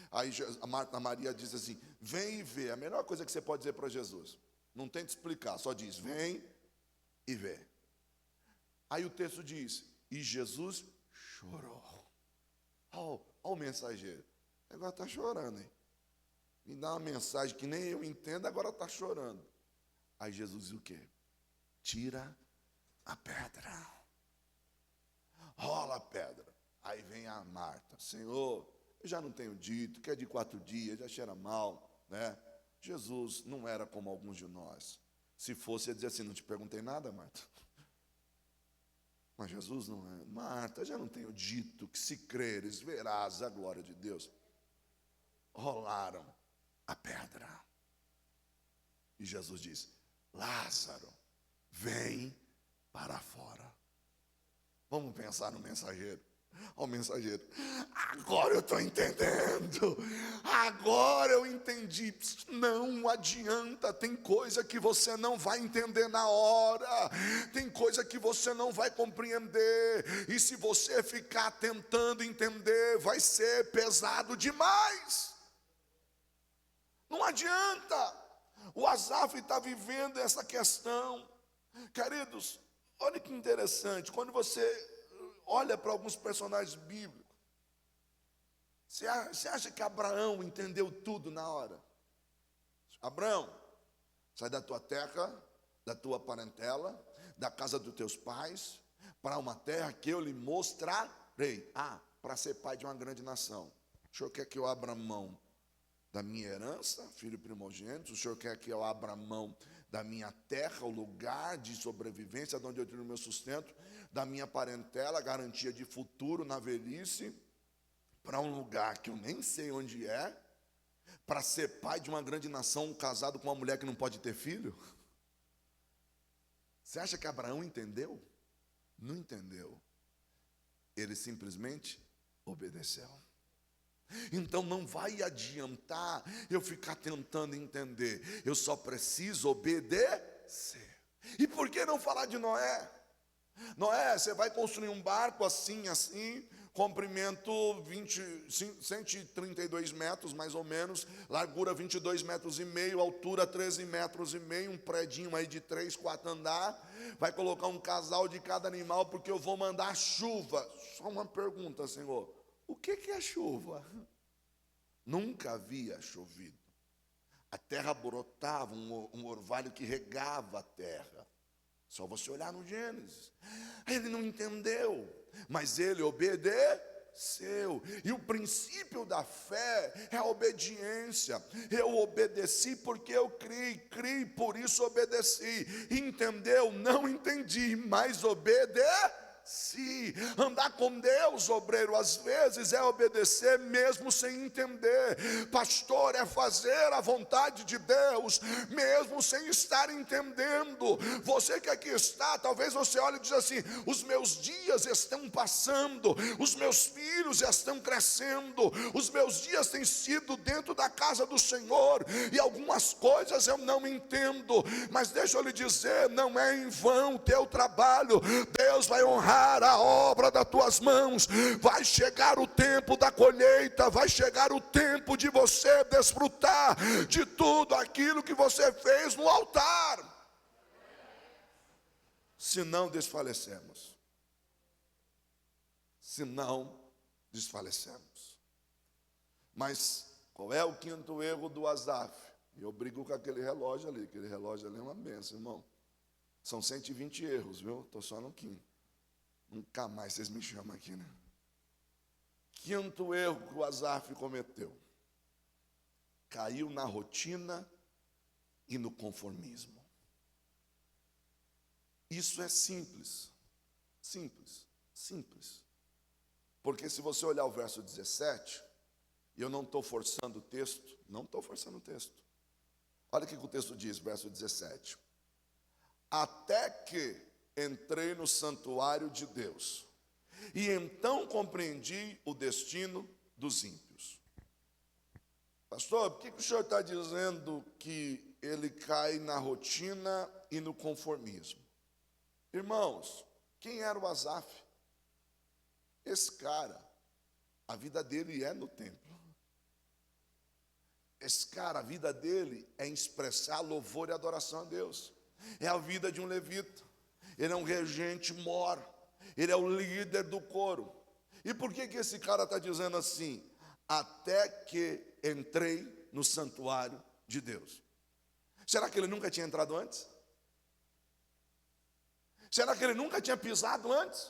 Aí a Maria diz assim, vem e vê. A melhor coisa que você pode dizer para Jesus. Não tenta explicar, só diz, vem e vê. Aí o texto diz, e Jesus chorou. Olha o mensageiro. Agora está chorando, hein? Me dá uma mensagem que nem eu entendo, agora está chorando. Aí Jesus diz o quê? Tira a pedra. Rola a pedra. Aí vem a Marta. Senhor, eu já não tenho dito, que é de 4 dias, já cheira mal, né? Jesus não era como alguns de nós. Se fosse, ia dizer assim: não te perguntei nada, Marta. Mas Jesus não é. Marta, já não tenho dito que se creres, verás a glória de Deus. Rolaram a pedra. E Jesus disse: Lázaro, vem para fora. Vamos pensar no mensageiro. Ó, o mensageiro: agora eu estou entendendo. Agora eu entendi. Não adianta. Tem coisa que você não vai entender na hora. Tem coisa que você não vai compreender. E se você ficar tentando entender, vai ser pesado demais. Não adianta. O Asaf está vivendo essa questão. Queridos, olha que interessante. Quando você olha para alguns personagens bíblicos, você acha que Abraão entendeu tudo na hora? Abraão, sai da tua terra, da tua parentela, da casa dos teus pais, para uma terra que eu lhe mostrarei. Para ser pai de uma grande nação. O senhor quer que eu abra mão da minha herança, filho primogênito? O senhor quer que eu abra mão da minha terra, o lugar de sobrevivência, de onde eu tiro o meu sustento, da minha parentela, garantia de futuro na velhice, para um lugar que eu nem sei onde é, para ser pai de uma grande nação, casado com uma mulher que não pode ter filho? Você acha que Abraão entendeu? Não entendeu. Ele simplesmente obedeceu. Então não vai adiantar eu ficar tentando entender. Eu só preciso obedecer. E por que não falar de Noé? Noé, você vai construir um barco assim, comprimento 132 metros mais ou menos, largura 22 metros e meio, altura 13 metros e meio, um predinho aí de 3, 4 andar. Vai colocar um casal de cada animal, porque eu vou mandar chuva. Só uma pergunta, Senhor: o que é chuva? Nunca havia chovido. A terra brotava, um orvalho que regava a terra. Só você olhar no Gênesis. Ele não entendeu, mas ele obedeceu. E o princípio da fé é a obediência. Eu obedeci porque eu criei, por isso obedeci. Entendeu? Não entendi, mas obedeci. Andar com Deus, obreiro, às vezes é obedecer mesmo sem entender. Pastor, é fazer a vontade de Deus mesmo sem estar entendendo. Você que aqui está, talvez você olhe e diz assim: os meus dias estão passando, os meus filhos já estão crescendo, os meus dias têm sido dentro da casa do Senhor, e algumas coisas eu não entendo. Mas deixa eu lhe dizer, não é em vão o teu trabalho. Deus vai honrar a obra das tuas mãos. Vai chegar o tempo da colheita, vai chegar o tempo de você desfrutar de tudo aquilo que você fez no altar. Se não desfalecemos. Se não desfalecemos. Mas qual é o quinto erro do Asaf? Eu brigo com aquele relógio ali é uma benção, irmão. São 120 erros, viu? Estou só no quinto. Nunca mais vocês me chamam aqui, né? Quinto erro que o Asaf cometeu: caiu na rotina e no conformismo. Isso é simples. Porque se você olhar o verso 17, e eu não estou forçando o texto, olha o que o texto diz, verso 17: até que entrei no santuário de Deus, e então compreendi o destino dos ímpios. Pastor, por que o senhor está dizendo que ele cai na rotina e no conformismo? Irmãos, quem era o Asaf? Esse cara, a vida dele é no templo. Esse cara, a vida dele é expressar louvor e adoração a Deus. É a vida de um levita. Ele é um regente mor. Ele é o líder do coro. E por que esse cara está dizendo assim? Até que entrei no santuário de Deus. Será que ele nunca tinha entrado antes? Será que ele nunca tinha pisado antes?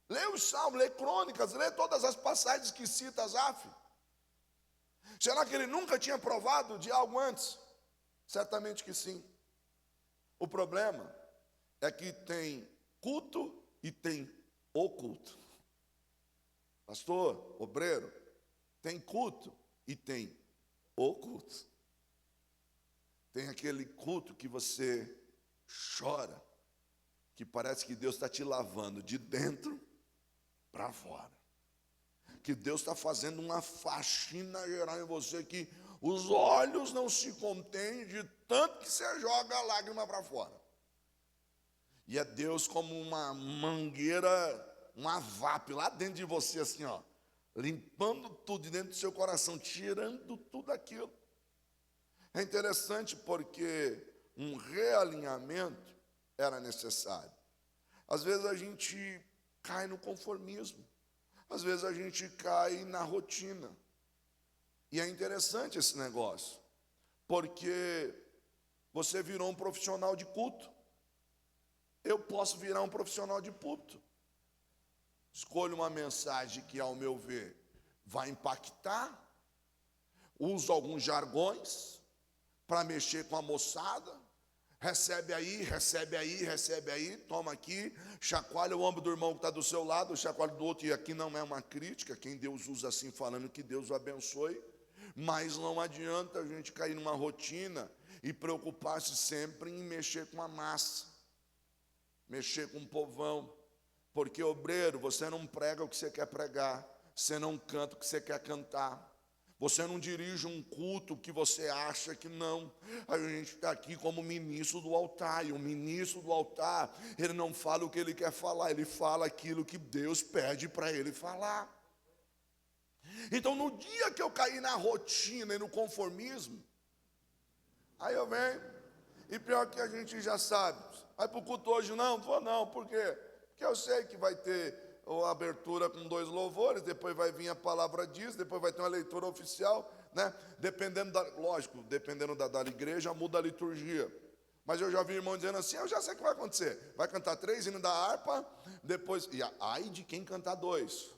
Lê os salmos, lê crônicas, lê todas as passagens que cita Asaf. Será que ele nunca tinha provado de algo antes? Certamente que sim. O problema é que tem culto e tem oculto. Pastor, obreiro, tem culto e tem oculto. Tem aquele culto que você chora, que parece que Deus está te lavando de dentro para fora. Que Deus está fazendo uma faxina geral em você, que os olhos não se contêm de tanto que você joga a lágrima para fora. E é Deus como uma mangueira, uma vape lá dentro de você, assim, ó, limpando tudo de dentro do seu coração, tirando tudo aquilo. É interessante porque um realinhamento era necessário. Às vezes a gente cai no conformismo. Às vezes a gente cai na rotina. E é interessante esse negócio, porque você virou um profissional de culto. Eu posso virar um profissional de culto. Escolho uma mensagem que, ao meu ver, vai impactar. Uso alguns jargões para mexer com a moçada. Recebe aí, recebe aí, recebe aí, toma aqui, chacoalha o ombro do irmão que está do seu lado, chacoalha do outro, e aqui não é uma crítica, quem Deus usa assim, falando que Deus o abençoe, mas não adianta a gente cair numa rotina e preocupar-se sempre em mexer com a massa, mexer com o povão, porque, obreiro, você não prega o que você quer pregar, você não canta o que você quer cantar, você não dirige um culto que você acha que não. A gente está aqui como ministro do altar, e o ministro do altar, ele não fala o que ele quer falar, ele fala aquilo que Deus pede para ele falar. Então, no dia que eu caí na rotina e no conformismo, aí eu venho, e pior que a gente já sabe, vai para o culto hoje? Não vou não, por quê? Porque eu sei que vai ter a abertura com 2 louvores, depois vai vir a palavra diz, depois vai ter uma leitura oficial, né? Dependendo lógico, dependendo da igreja, muda a liturgia. Mas eu já vi irmão dizendo assim, eu já sei o que vai acontecer. Vai cantar 3 hinos da harpa, depois, e ai de quem cantar 2.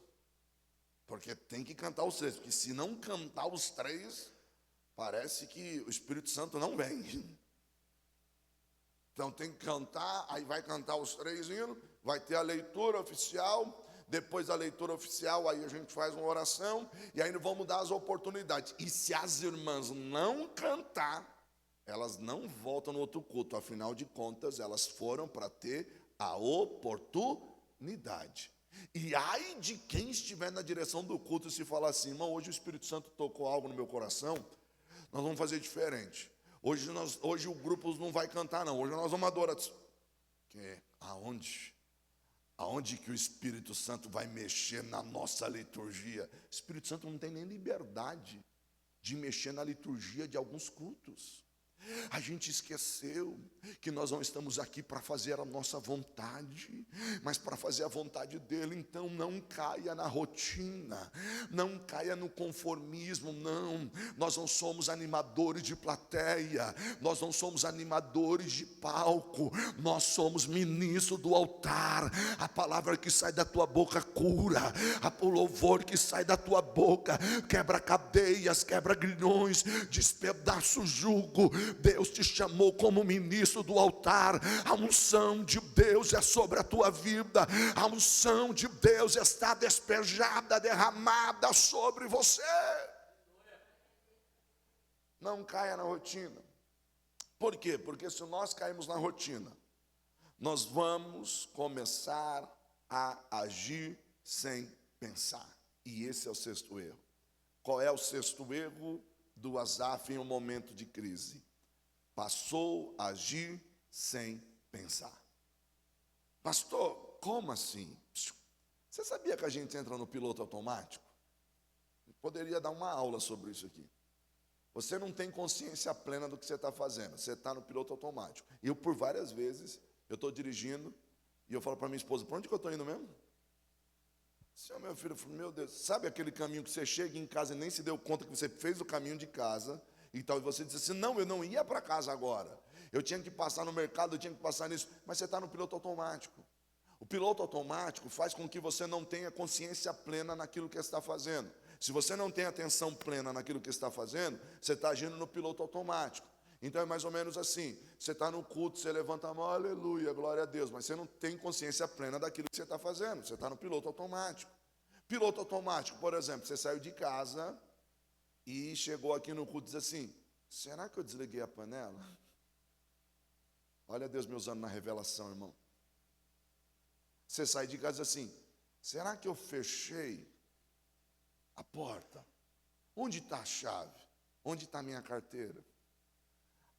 Porque tem que cantar os 3, porque se não cantar os 3, parece que o Espírito Santo não vem. Então tem que cantar, aí vai cantar os 3 hinos, vai ter a leitura oficial, depois da leitura oficial, aí a gente faz uma oração, e aí vamos dar as oportunidades. E se as irmãs não cantar, elas não voltam no outro culto, afinal de contas, elas foram para ter a oportunidade. E ai de quem estiver na direção do culto e se falar assim, irmão, hoje o Espírito Santo tocou algo no meu coração, nós vamos fazer diferente. Hoje o grupo não vai cantar, não. Hoje nós vamos adorar. Que aonde? Aonde que o Espírito Santo vai mexer na nossa liturgia? O Espírito Santo não tem nem liberdade de mexer na liturgia de alguns cultos. A gente esqueceu que nós não estamos aqui para fazer a nossa vontade, mas para fazer a vontade dele. Então não caia na rotina, não caia no conformismo, não. Nós não somos animadores de plateia, nós não somos animadores de palco, nós somos ministro do altar. A palavra que sai da tua boca cura, o louvor que sai da tua boca quebra cadeias, quebra grilhões, despedaça o jugo. Deus te chamou como ministro do altar. A unção de Deus é sobre a tua vida. A unção de Deus está despejada, derramada sobre você. Não caia na rotina. Por quê? Porque se nós cairmos na rotina, nós vamos começar a agir sem pensar. E esse é o 6º erro. Qual é o 6º erro do Asaf em um momento de crise? Passou a agir sem pensar. Pastor, como assim? Você sabia que a gente entra no piloto automático? Eu poderia dar uma aula sobre isso aqui. Você não tem consciência plena do que você está fazendo. Você está no piloto automático. E eu, por várias vezes, eu estou dirigindo e eu falo para minha esposa, para onde que eu estou indo mesmo? Senhor, meu filho, eu falo, meu Deus, sabe aquele caminho que você chega em casa e nem se deu conta que você fez o caminho de casa? E talvez você disse assim, não, eu não ia para casa agora. Eu tinha que passar no mercado, eu tinha que passar nisso. Mas você está no piloto automático. O piloto automático faz com que você não tenha consciência plena naquilo que está fazendo. Se você não tem atenção plena naquilo que está fazendo, você está agindo no piloto automático. Então é mais ou menos assim, você está no culto, você levanta a mão, aleluia, glória a Deus, mas você não tem consciência plena daquilo que você está fazendo, você está no piloto automático. Piloto automático, por exemplo, você saiu de casa e chegou aqui no culto e diz assim, será que eu desliguei a panela? Olha Deus me usando na revelação, irmão. Você sai de casa assim, será que eu fechei a porta? Onde está a chave? Onde está a minha carteira?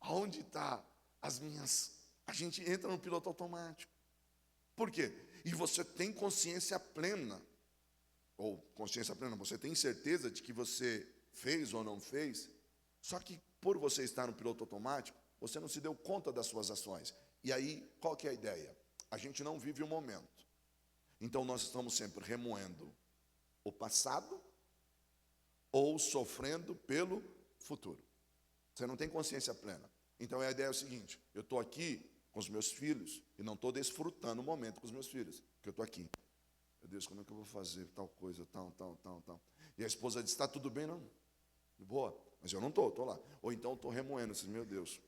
Aonde está as minhas... A gente entra no piloto automático. Por quê? E você tem consciência plena, ou consciência plena, você tem certeza de que você fez ou não fez, só que por você estar no piloto automático, você não se deu conta das suas ações. E aí, qual que é a ideia? A gente não vive o momento. Então nós estamos sempre remoendo o passado ou sofrendo pelo futuro. Você não tem consciência plena. Então a ideia é o seguinte, eu estou aqui com os meus filhos e não estou desfrutando o momento com os meus filhos, porque eu estou aqui. Meu Deus, como é que eu vou fazer tal coisa, tal. E a esposa diz, está tudo bem, não? De boa, mas eu não estou lá. Ou então estou remoendo, assim, meu Deus,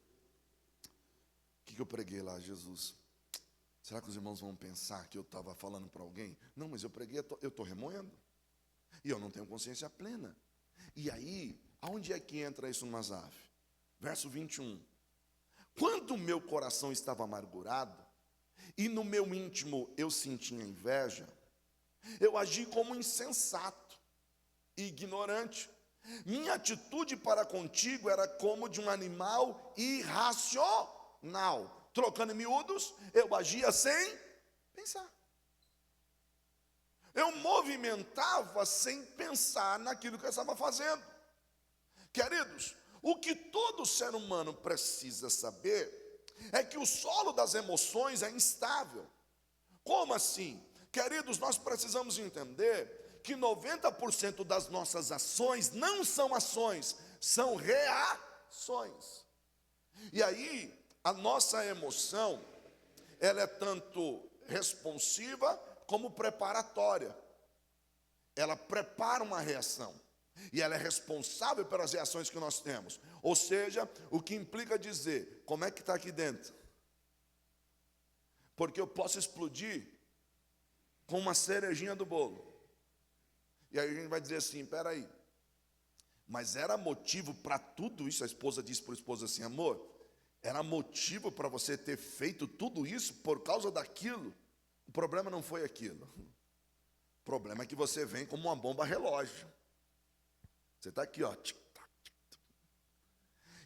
o que eu preguei lá, Jesus? Será que os irmãos vão pensar que eu estava falando para alguém? Não, mas eu preguei, eu estou remoendo. E eu não tenho consciência plena. E aí, aonde é que entra isso no Asaf? Verso 21. Quando o meu coração estava amargurado, e no meu íntimo eu sentia inveja, eu agi como insensato e ignorante. Minha atitude para contigo era como de um animal irracional. Trocando em miúdos, eu agia sem pensar. Eu movimentava sem pensar naquilo que eu estava fazendo. Queridos, o que todo ser humano precisa saber é que o solo das emoções é instável. Como assim? Queridos, nós precisamos entender que 90% das nossas ações não são ações, são reações. E aí, a nossa emoção, ela é tanto responsiva como preparatória. Ela prepara uma reação. E ela é responsável pelas reações que nós temos. Ou seja, o que implica dizer, como é que está aqui dentro? Porque eu posso explodir com uma cerejinha do bolo. E aí a gente vai dizer assim, espera aí. Mas era motivo para tudo isso? A esposa disse para o esposo assim, amor, era motivo para você ter feito tudo isso por causa daquilo? O problema não foi aquilo. O problema é que você vem como uma bomba relógio. Você está aqui, ó.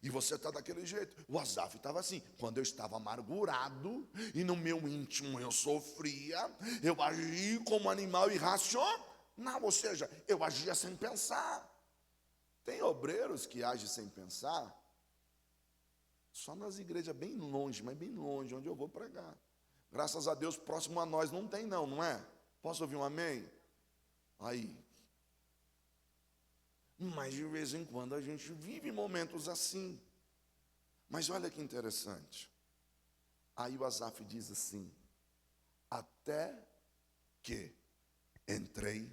E você está daquele jeito. O Asaf estava assim. Quando eu estava amargurado e no meu íntimo eu sofria, eu agi como animal irracional. Ou seja, eu agia sem pensar. Tem obreiros que agem sem pensar. Só nas igrejas bem longe, mas bem longe, onde eu vou pregar. Graças a Deus, próximo a nós não tem não é? Posso ouvir um amém? Aí. Mas de vez em quando a gente vive momentos assim. Mas olha que interessante. Aí o Asaf diz assim, até que entrei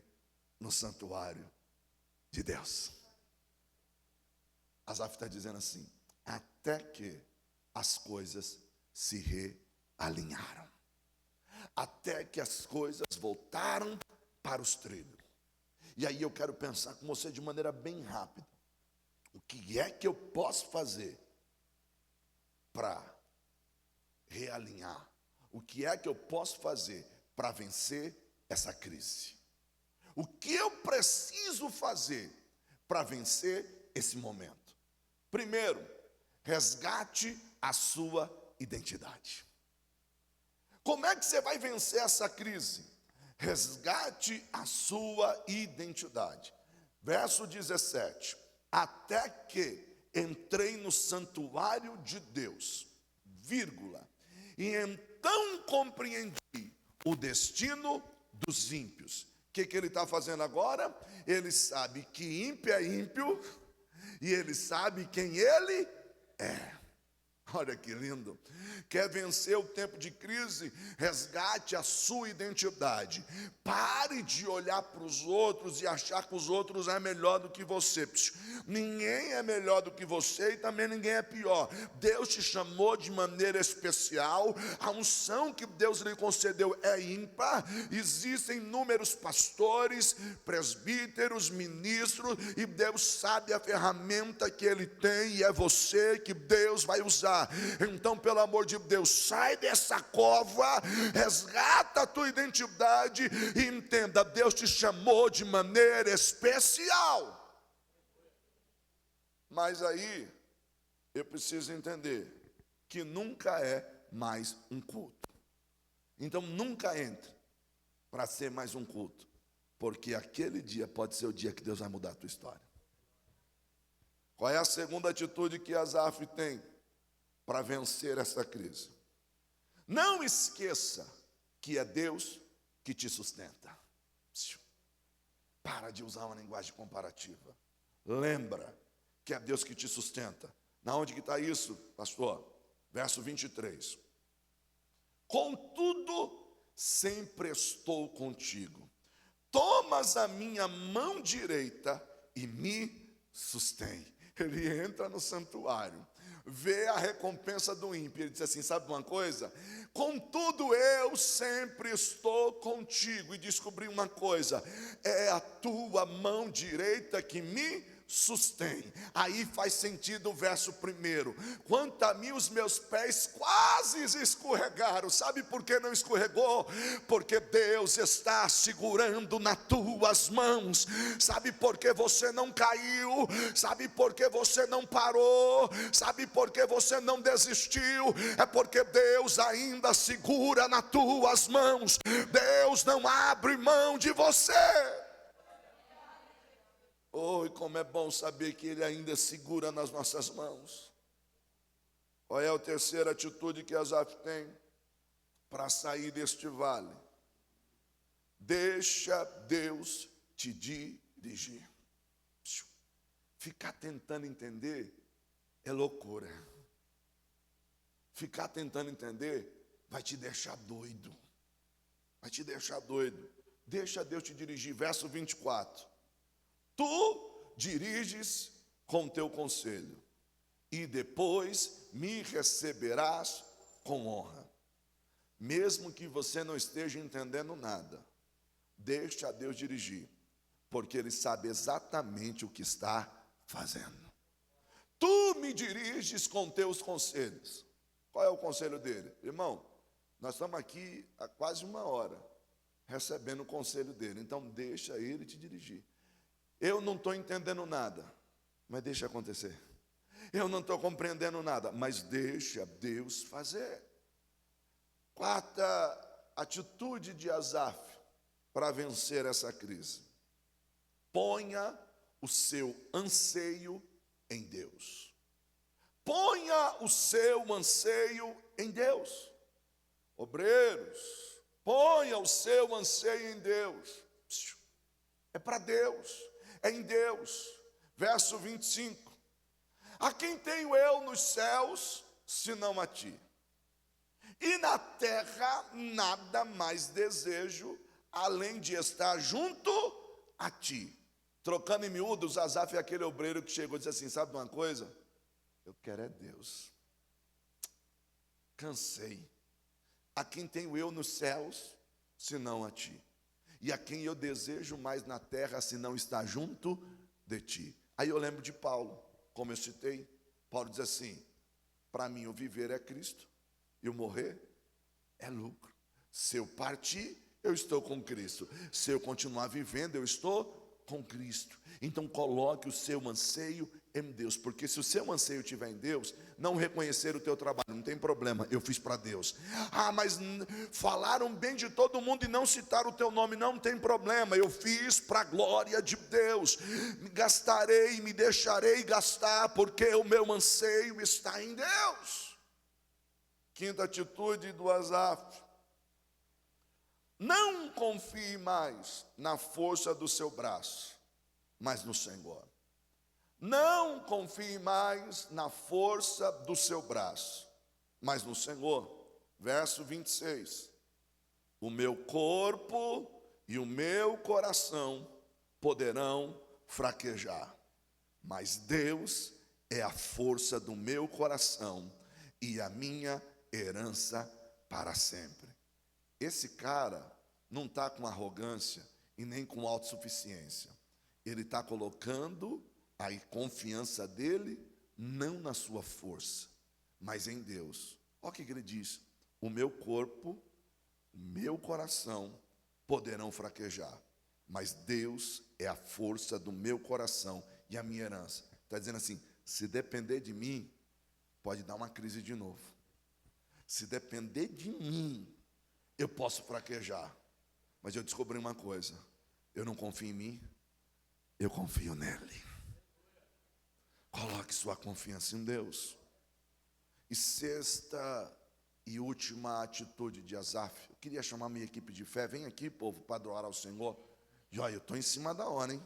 no santuário de Deus. Asaf está dizendo assim, até que as coisas se realinharam. Até que as coisas voltaram para os trilhos. E aí eu quero pensar com você de maneira bem rápida. O que é que eu posso fazer para realinhar? O que é que eu posso fazer para vencer essa crise? O que eu preciso fazer para vencer esse momento? Primeiro, resgate a sua identidade. Como é que você vai vencer essa crise? Resgate a sua identidade. Verso 17. Até que entrei no santuário de Deus, vírgula, e então compreendi o destino dos ímpios. O que ele está fazendo agora? Ele sabe que ímpio é ímpio, e ele sabe quem ele é. Olha que lindo. Quer vencer o tempo de crise? Resgate a sua identidade. Pare de olhar para os outros e achar que os outros é melhor do que você. Ninguém é melhor do que você e também ninguém é pior. Deus te chamou de maneira especial. A unção que Deus lhe concedeu é ímpar. Existem inúmeros pastores, presbíteros, ministros, e Deus sabe a ferramenta que Ele tem, e é você que Deus vai usar. Então, pelo amor de Deus, sai dessa cova, resgata a tua identidade e entenda, Deus te chamou de maneira especial. Mas aí, eu preciso entender que nunca é mais um culto. Então, nunca entre para ser mais um culto, porque aquele dia pode ser o dia que Deus vai mudar a tua história. Qual é a segunda atitude que Asaf tem para vencer essa crise? Não esqueça que é Deus que te sustenta. Para de usar uma linguagem comparativa. Lembra que é Deus que te sustenta. Na onde que está isso, pastor? Verso 23. Contudo, sempre estou contigo. Tomas a minha mão direita e me sustém. Ele entra no santuário, vê a recompensa do ímpio. Ele diz assim, sabe uma coisa? Contudo, eu sempre estou contigo. E descobri uma coisa, é a tua mão direita que me sustém. Aí faz sentido o verso 1. Quanto a mim, os meus pés quase escorregaram. Sabe por que não escorregou? Porque Deus está segurando nas tuas mãos. Sabe por que você não caiu? Sabe por que você não parou? Sabe por que você não desistiu? É porque Deus ainda segura nas tuas mãos. Deus não abre mão de você. Oh, e como é bom saber que Ele ainda segura nas nossas mãos. Qual é a terceira atitude que Asaf tem para sair deste vale? Deixa Deus te dirigir. Ficar tentando entender é loucura. Ficar tentando entender vai te deixar doido. Vai te deixar doido. Deixa Deus te dirigir. Verso 24. Tu diriges com teu conselho, e depois me receberás com honra. Mesmo que você não esteja entendendo nada, deixa Deus dirigir, porque Ele sabe exatamente o que está fazendo. Tu me diriges com teus conselhos. Qual é o conselho dele? Irmão, nós estamos aqui há quase 1 hora, recebendo o conselho dele, então deixa Ele te dirigir. Eu não estou entendendo nada, mas deixa acontecer. Eu não estou compreendendo nada, mas deixa Deus fazer. Quarta atitude de Asaf para vencer essa crise: ponha o seu anseio em Deus. Ponha o seu anseio em Deus. Obreiros, ponha o seu anseio em Deus. É para Deus. É em Deus. Verso 25. A quem tenho eu nos céus, senão a ti? E na terra nada mais desejo, além de estar junto a ti. Trocando em miúdos, Asaf é aquele obreiro que chegou e disse assim, sabe uma coisa? Eu quero é Deus. Cansei. A quem tenho eu nos céus, senão a ti? E a quem eu desejo mais na terra, se não está junto de ti? Aí eu lembro de Paulo, como eu citei. Paulo diz assim, para mim o viver é Cristo, e o morrer é lucro. Se eu partir, eu estou com Cristo. Se eu continuar vivendo, eu estou com Cristo. Então coloque o seu anseio em Deus, porque se o seu anseio estiver em Deus, não reconhecer o teu trabalho, não tem problema, eu fiz para Deus. Ah, mas falaram bem de todo mundo e não citaram o teu nome, não tem problema, eu fiz para a glória de Deus. Gastarei, me deixarei gastar, porque o meu anseio está em Deus. Quinta atitude do Asaf: não confie mais na força do seu braço, mas no Senhor. Não confie mais na força do seu braço, mas no Senhor. Verso 26. O meu corpo e o meu coração poderão fraquejar, mas Deus é a força do meu coração e a minha herança para sempre. Esse cara não está com arrogância e nem com autossuficiência. Ele está colocando a confiança dele não na sua força, mas em Deus. Olha o que ele diz: o meu corpo, o meu coração poderão fraquejar, mas Deus é a força do meu coração e a minha herança. Está dizendo assim: se depender de mim, pode dar uma crise de novo. Se depender de mim, eu posso fraquejar. Mas eu descobri uma coisa: eu não confio em mim, eu confio nele. Coloque sua confiança em Deus. E sexta e última atitude de Asaf. Eu queria chamar minha equipe de fé. Vem aqui, povo, para adorar ao Senhor. E olha, eu estou em cima da hora, hein?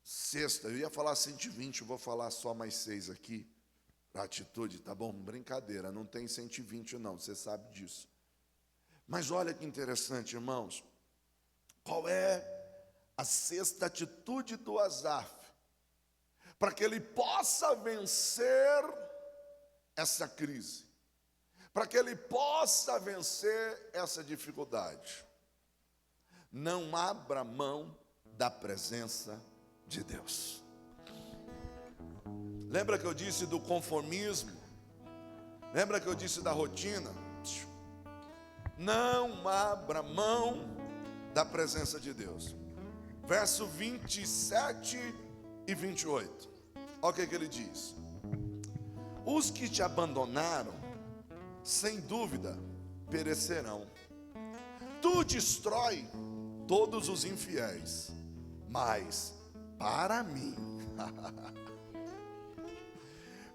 Sexta, eu ia falar 120, eu vou falar só mais 6 aqui. Atitude, tá bom? Brincadeira, não tem 120 não, você sabe disso. Mas olha que interessante, irmãos. Qual é a sexta atitude do Asaf? Para que ele possa vencer essa crise, para que ele possa vencer essa dificuldade. Não abra mão da presença de Deus. Lembra que eu disse do conformismo? Lembra que eu disse da rotina? Não abra mão da presença de Deus. Verso 27 e 28. Olha o que ele diz: os que te abandonaram, sem dúvida, perecerão. Tu destrói todos os infiéis, mas para mim,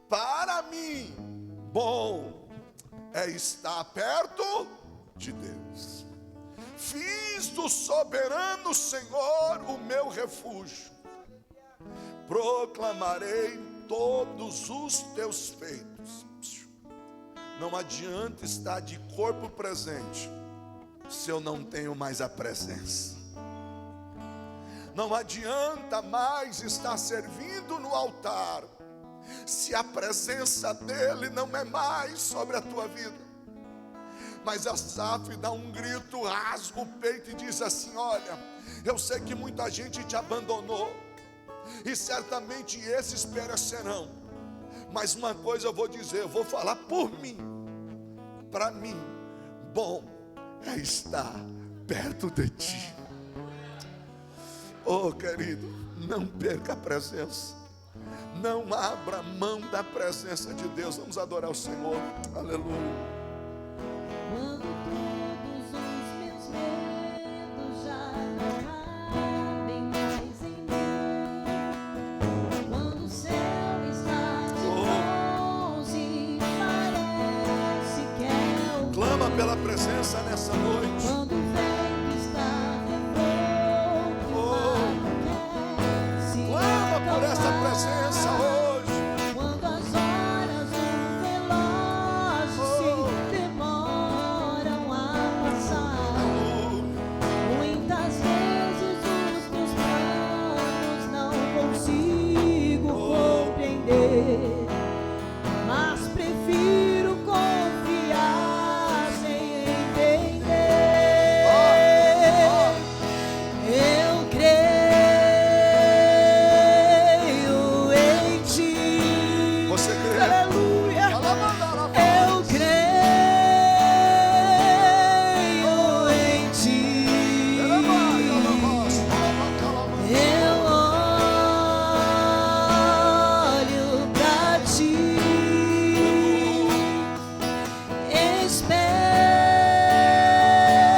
para mim, bom é estar perto de Deus. Fiz do soberano Senhor o meu refúgio. Proclamarei todos os teus feitos. Não adianta estar de corpo presente se eu não tenho mais a presença. Não adianta mais estar servindo no altar se a presença dele não é mais sobre a tua vida. Mas Asaf dá um grito, rasga o peito e diz assim: olha, eu sei que muita gente te abandonou, e certamente esses perecerão, mas uma coisa eu vou dizer, eu vou falar por mim. Para mim, bom é estar perto de ti. Oh querido, não perca a presença, não abra mão da presença de Deus. Vamos adorar o Senhor, aleluia. Quando todos os meus medos já não cabem mais em mim, quando o céu está de mãos e parece que é o Clama pela presença nessa noite. quando o vento está revolto, quer se Clama por essa acalmar. presença hoje. Quando as horas do relógio se demoram a passar, muitas vezes os meus planos não consigo compreender, mas prefiro confiar sem entender. Eu creio em ti. Você crê? Aleluia. Eu creio em ti. Eu olho pra ti.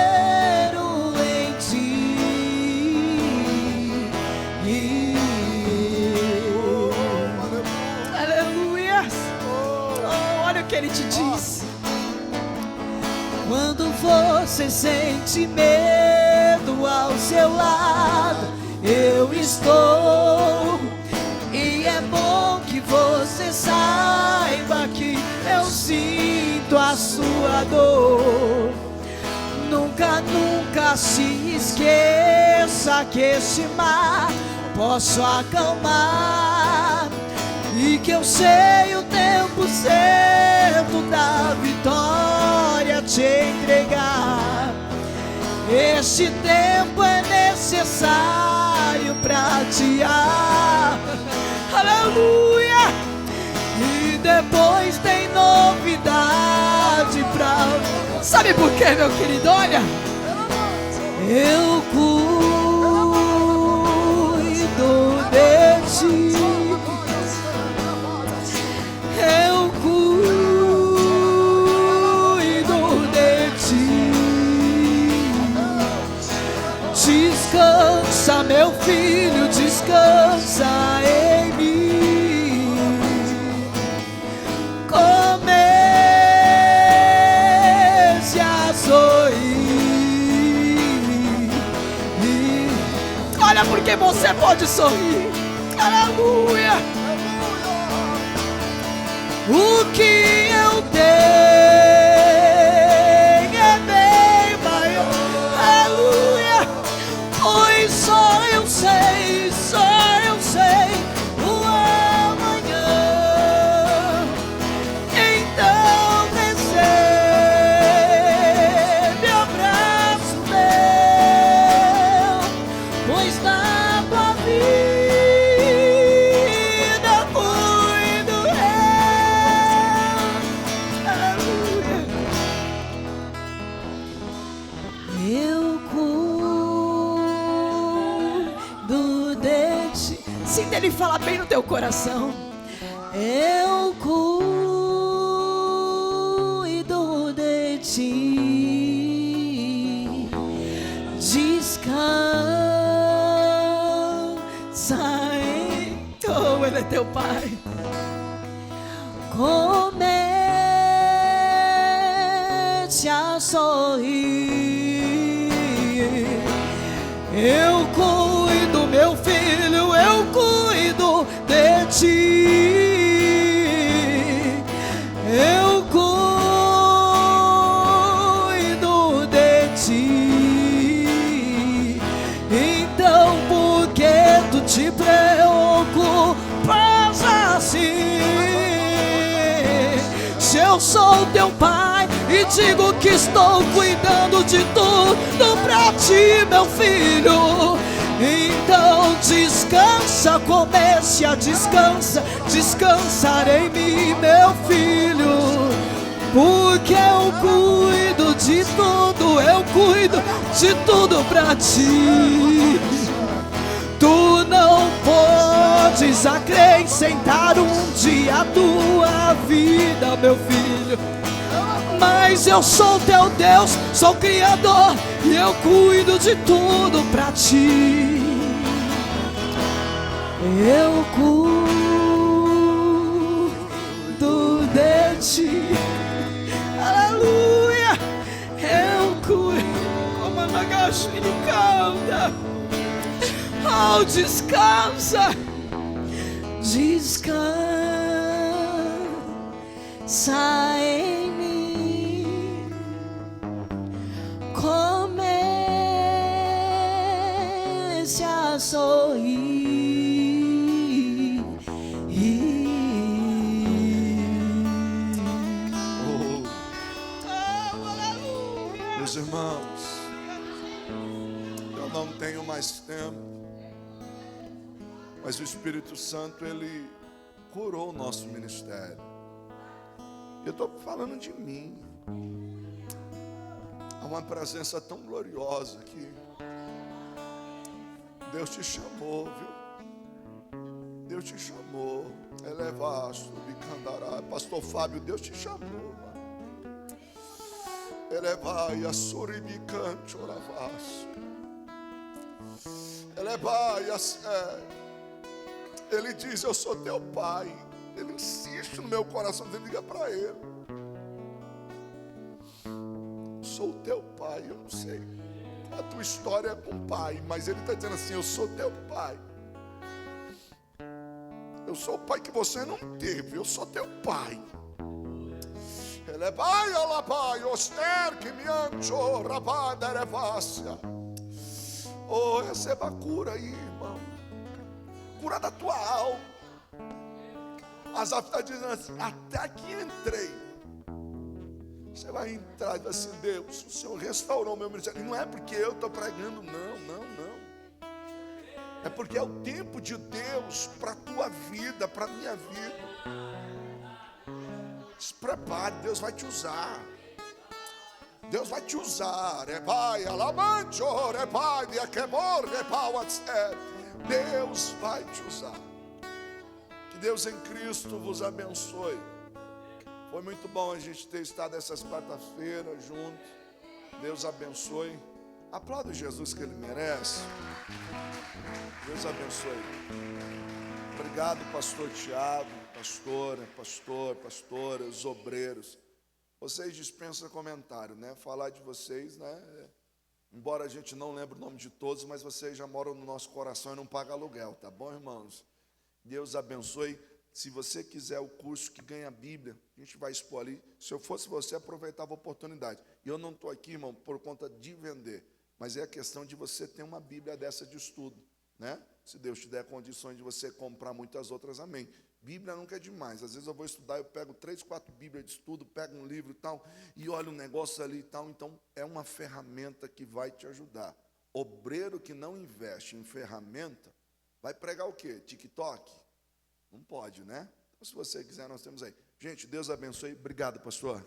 Espero em ti. Aleluia. Oh, olha o que ele te diz. Quando você sente medo ao seu lado, eu estou. E saiba que eu sinto a sua dor. Nunca, nunca se esqueça que este mar posso acalmar, e que eu sei o tempo certo da vitória te entregar. Este tempo é necessário pra te amar. Aleluia! E depois tem novidade pra... Sabe por quê, meu querido? Olha, eu cuido de ti, eu cuido de ti. Descansa, meu filho, descansa em mim. Comece a sorrir. Olha, porque você pode sorrir. Aleluia. O que eu tenho é bem maior. Aleluia. Pois só eu sei o amanhã. Então recebe o abraço meu, pois na tua vida cuido eu. Aleluia. Eu cuido de ti. Sinta ele falar bem no teu coração. Eu cuido de ti. Descansa em... Oh, ele é teu pai. Comece a sorrir. Eu cuido, meu filho, eu cuido de ti. Eu cuido de ti. Então por que tu te preocupas assim? Se eu sou teu pai e digo que estou cuidando de tudo pra ti, meu filho, então descansa, comece a descansar em mim, meu filho, porque eu cuido de tudo pra ti. Tu não podes acrescentar um dia à tua vida, meu filho, mas eu sou teu Deus, sou Criador, e eu cuido de tudo pra ti. Eu cuido de ti. Aleluia. Eu cuido. Como a Nagashi me canta. Oh, descansa. Descansa em mim. Comece a sorrir. Meus irmãos, eu não tenho mais tempo, mas o Espírito Santo, ele curou o nosso ministério. Eu estou falando de mim. Há uma presença tão gloriosa que Deus te chamou, viu? Deus te chamou. Elevasto, bicandará. Pastor Fábio, Deus te chamou. Elevai a suribicante oravaço. Elevai a... Ele diz, eu sou teu pai. Ele insiste no meu coração, ele liga para ele. Sou teu pai, eu não sei a tua história com o pai, mas ele está dizendo assim, eu sou teu pai. Eu sou o pai que você não teve, eu sou teu pai. Ele é pai, ela pai, oster que me ancho, rabada erevácia. Oh, receba a cura aí, irmão. Cura da tua alma. Asaf está dizendo assim: até aqui entrei. Você vai entrar e dizer assim: Deus, o Senhor restaurou meu ministério. E não é porque eu estou pregando, não. É porque é o tempo de Deus para a tua vida, para a minha vida. Se prepare, Deus vai te usar. Deus vai te usar. Deus vai te usar. Que Deus em Cristo vos abençoe. Foi muito bom a gente ter estado essas quarta-feiras juntos. Deus abençoe. Aplauda Jesus que Ele merece. Deus abençoe. Obrigado, pastor Tiago, pastoras, obreiros. Vocês dispensam comentário, né? Falar de vocês, né? Embora a gente não lembre o nome de todos, mas vocês já moram no nosso coração e não pagam aluguel, tá bom, irmãos? Deus abençoe. Se você quiser o curso que ganha a Bíblia, a gente vai expor ali. Se eu fosse você, aproveitava a oportunidade. E eu não estou aqui, irmão, por conta de vender, mas é a questão de você ter uma Bíblia dessa de estudo, né? Se Deus te der condições de você comprar muitas outras, amém. Bíblia nunca é demais. Às vezes eu vou estudar, eu pego 3, 4 Bíblias de estudo, pego um livro e tal, e olho um negócio ali e tal. Então, é uma ferramenta que vai te ajudar. Obreiro que não investe em ferramenta, vai pregar o quê? TikTok? Não pode, né? Então, se você quiser, nós temos aí. Gente, Deus abençoe. Obrigado, pastor.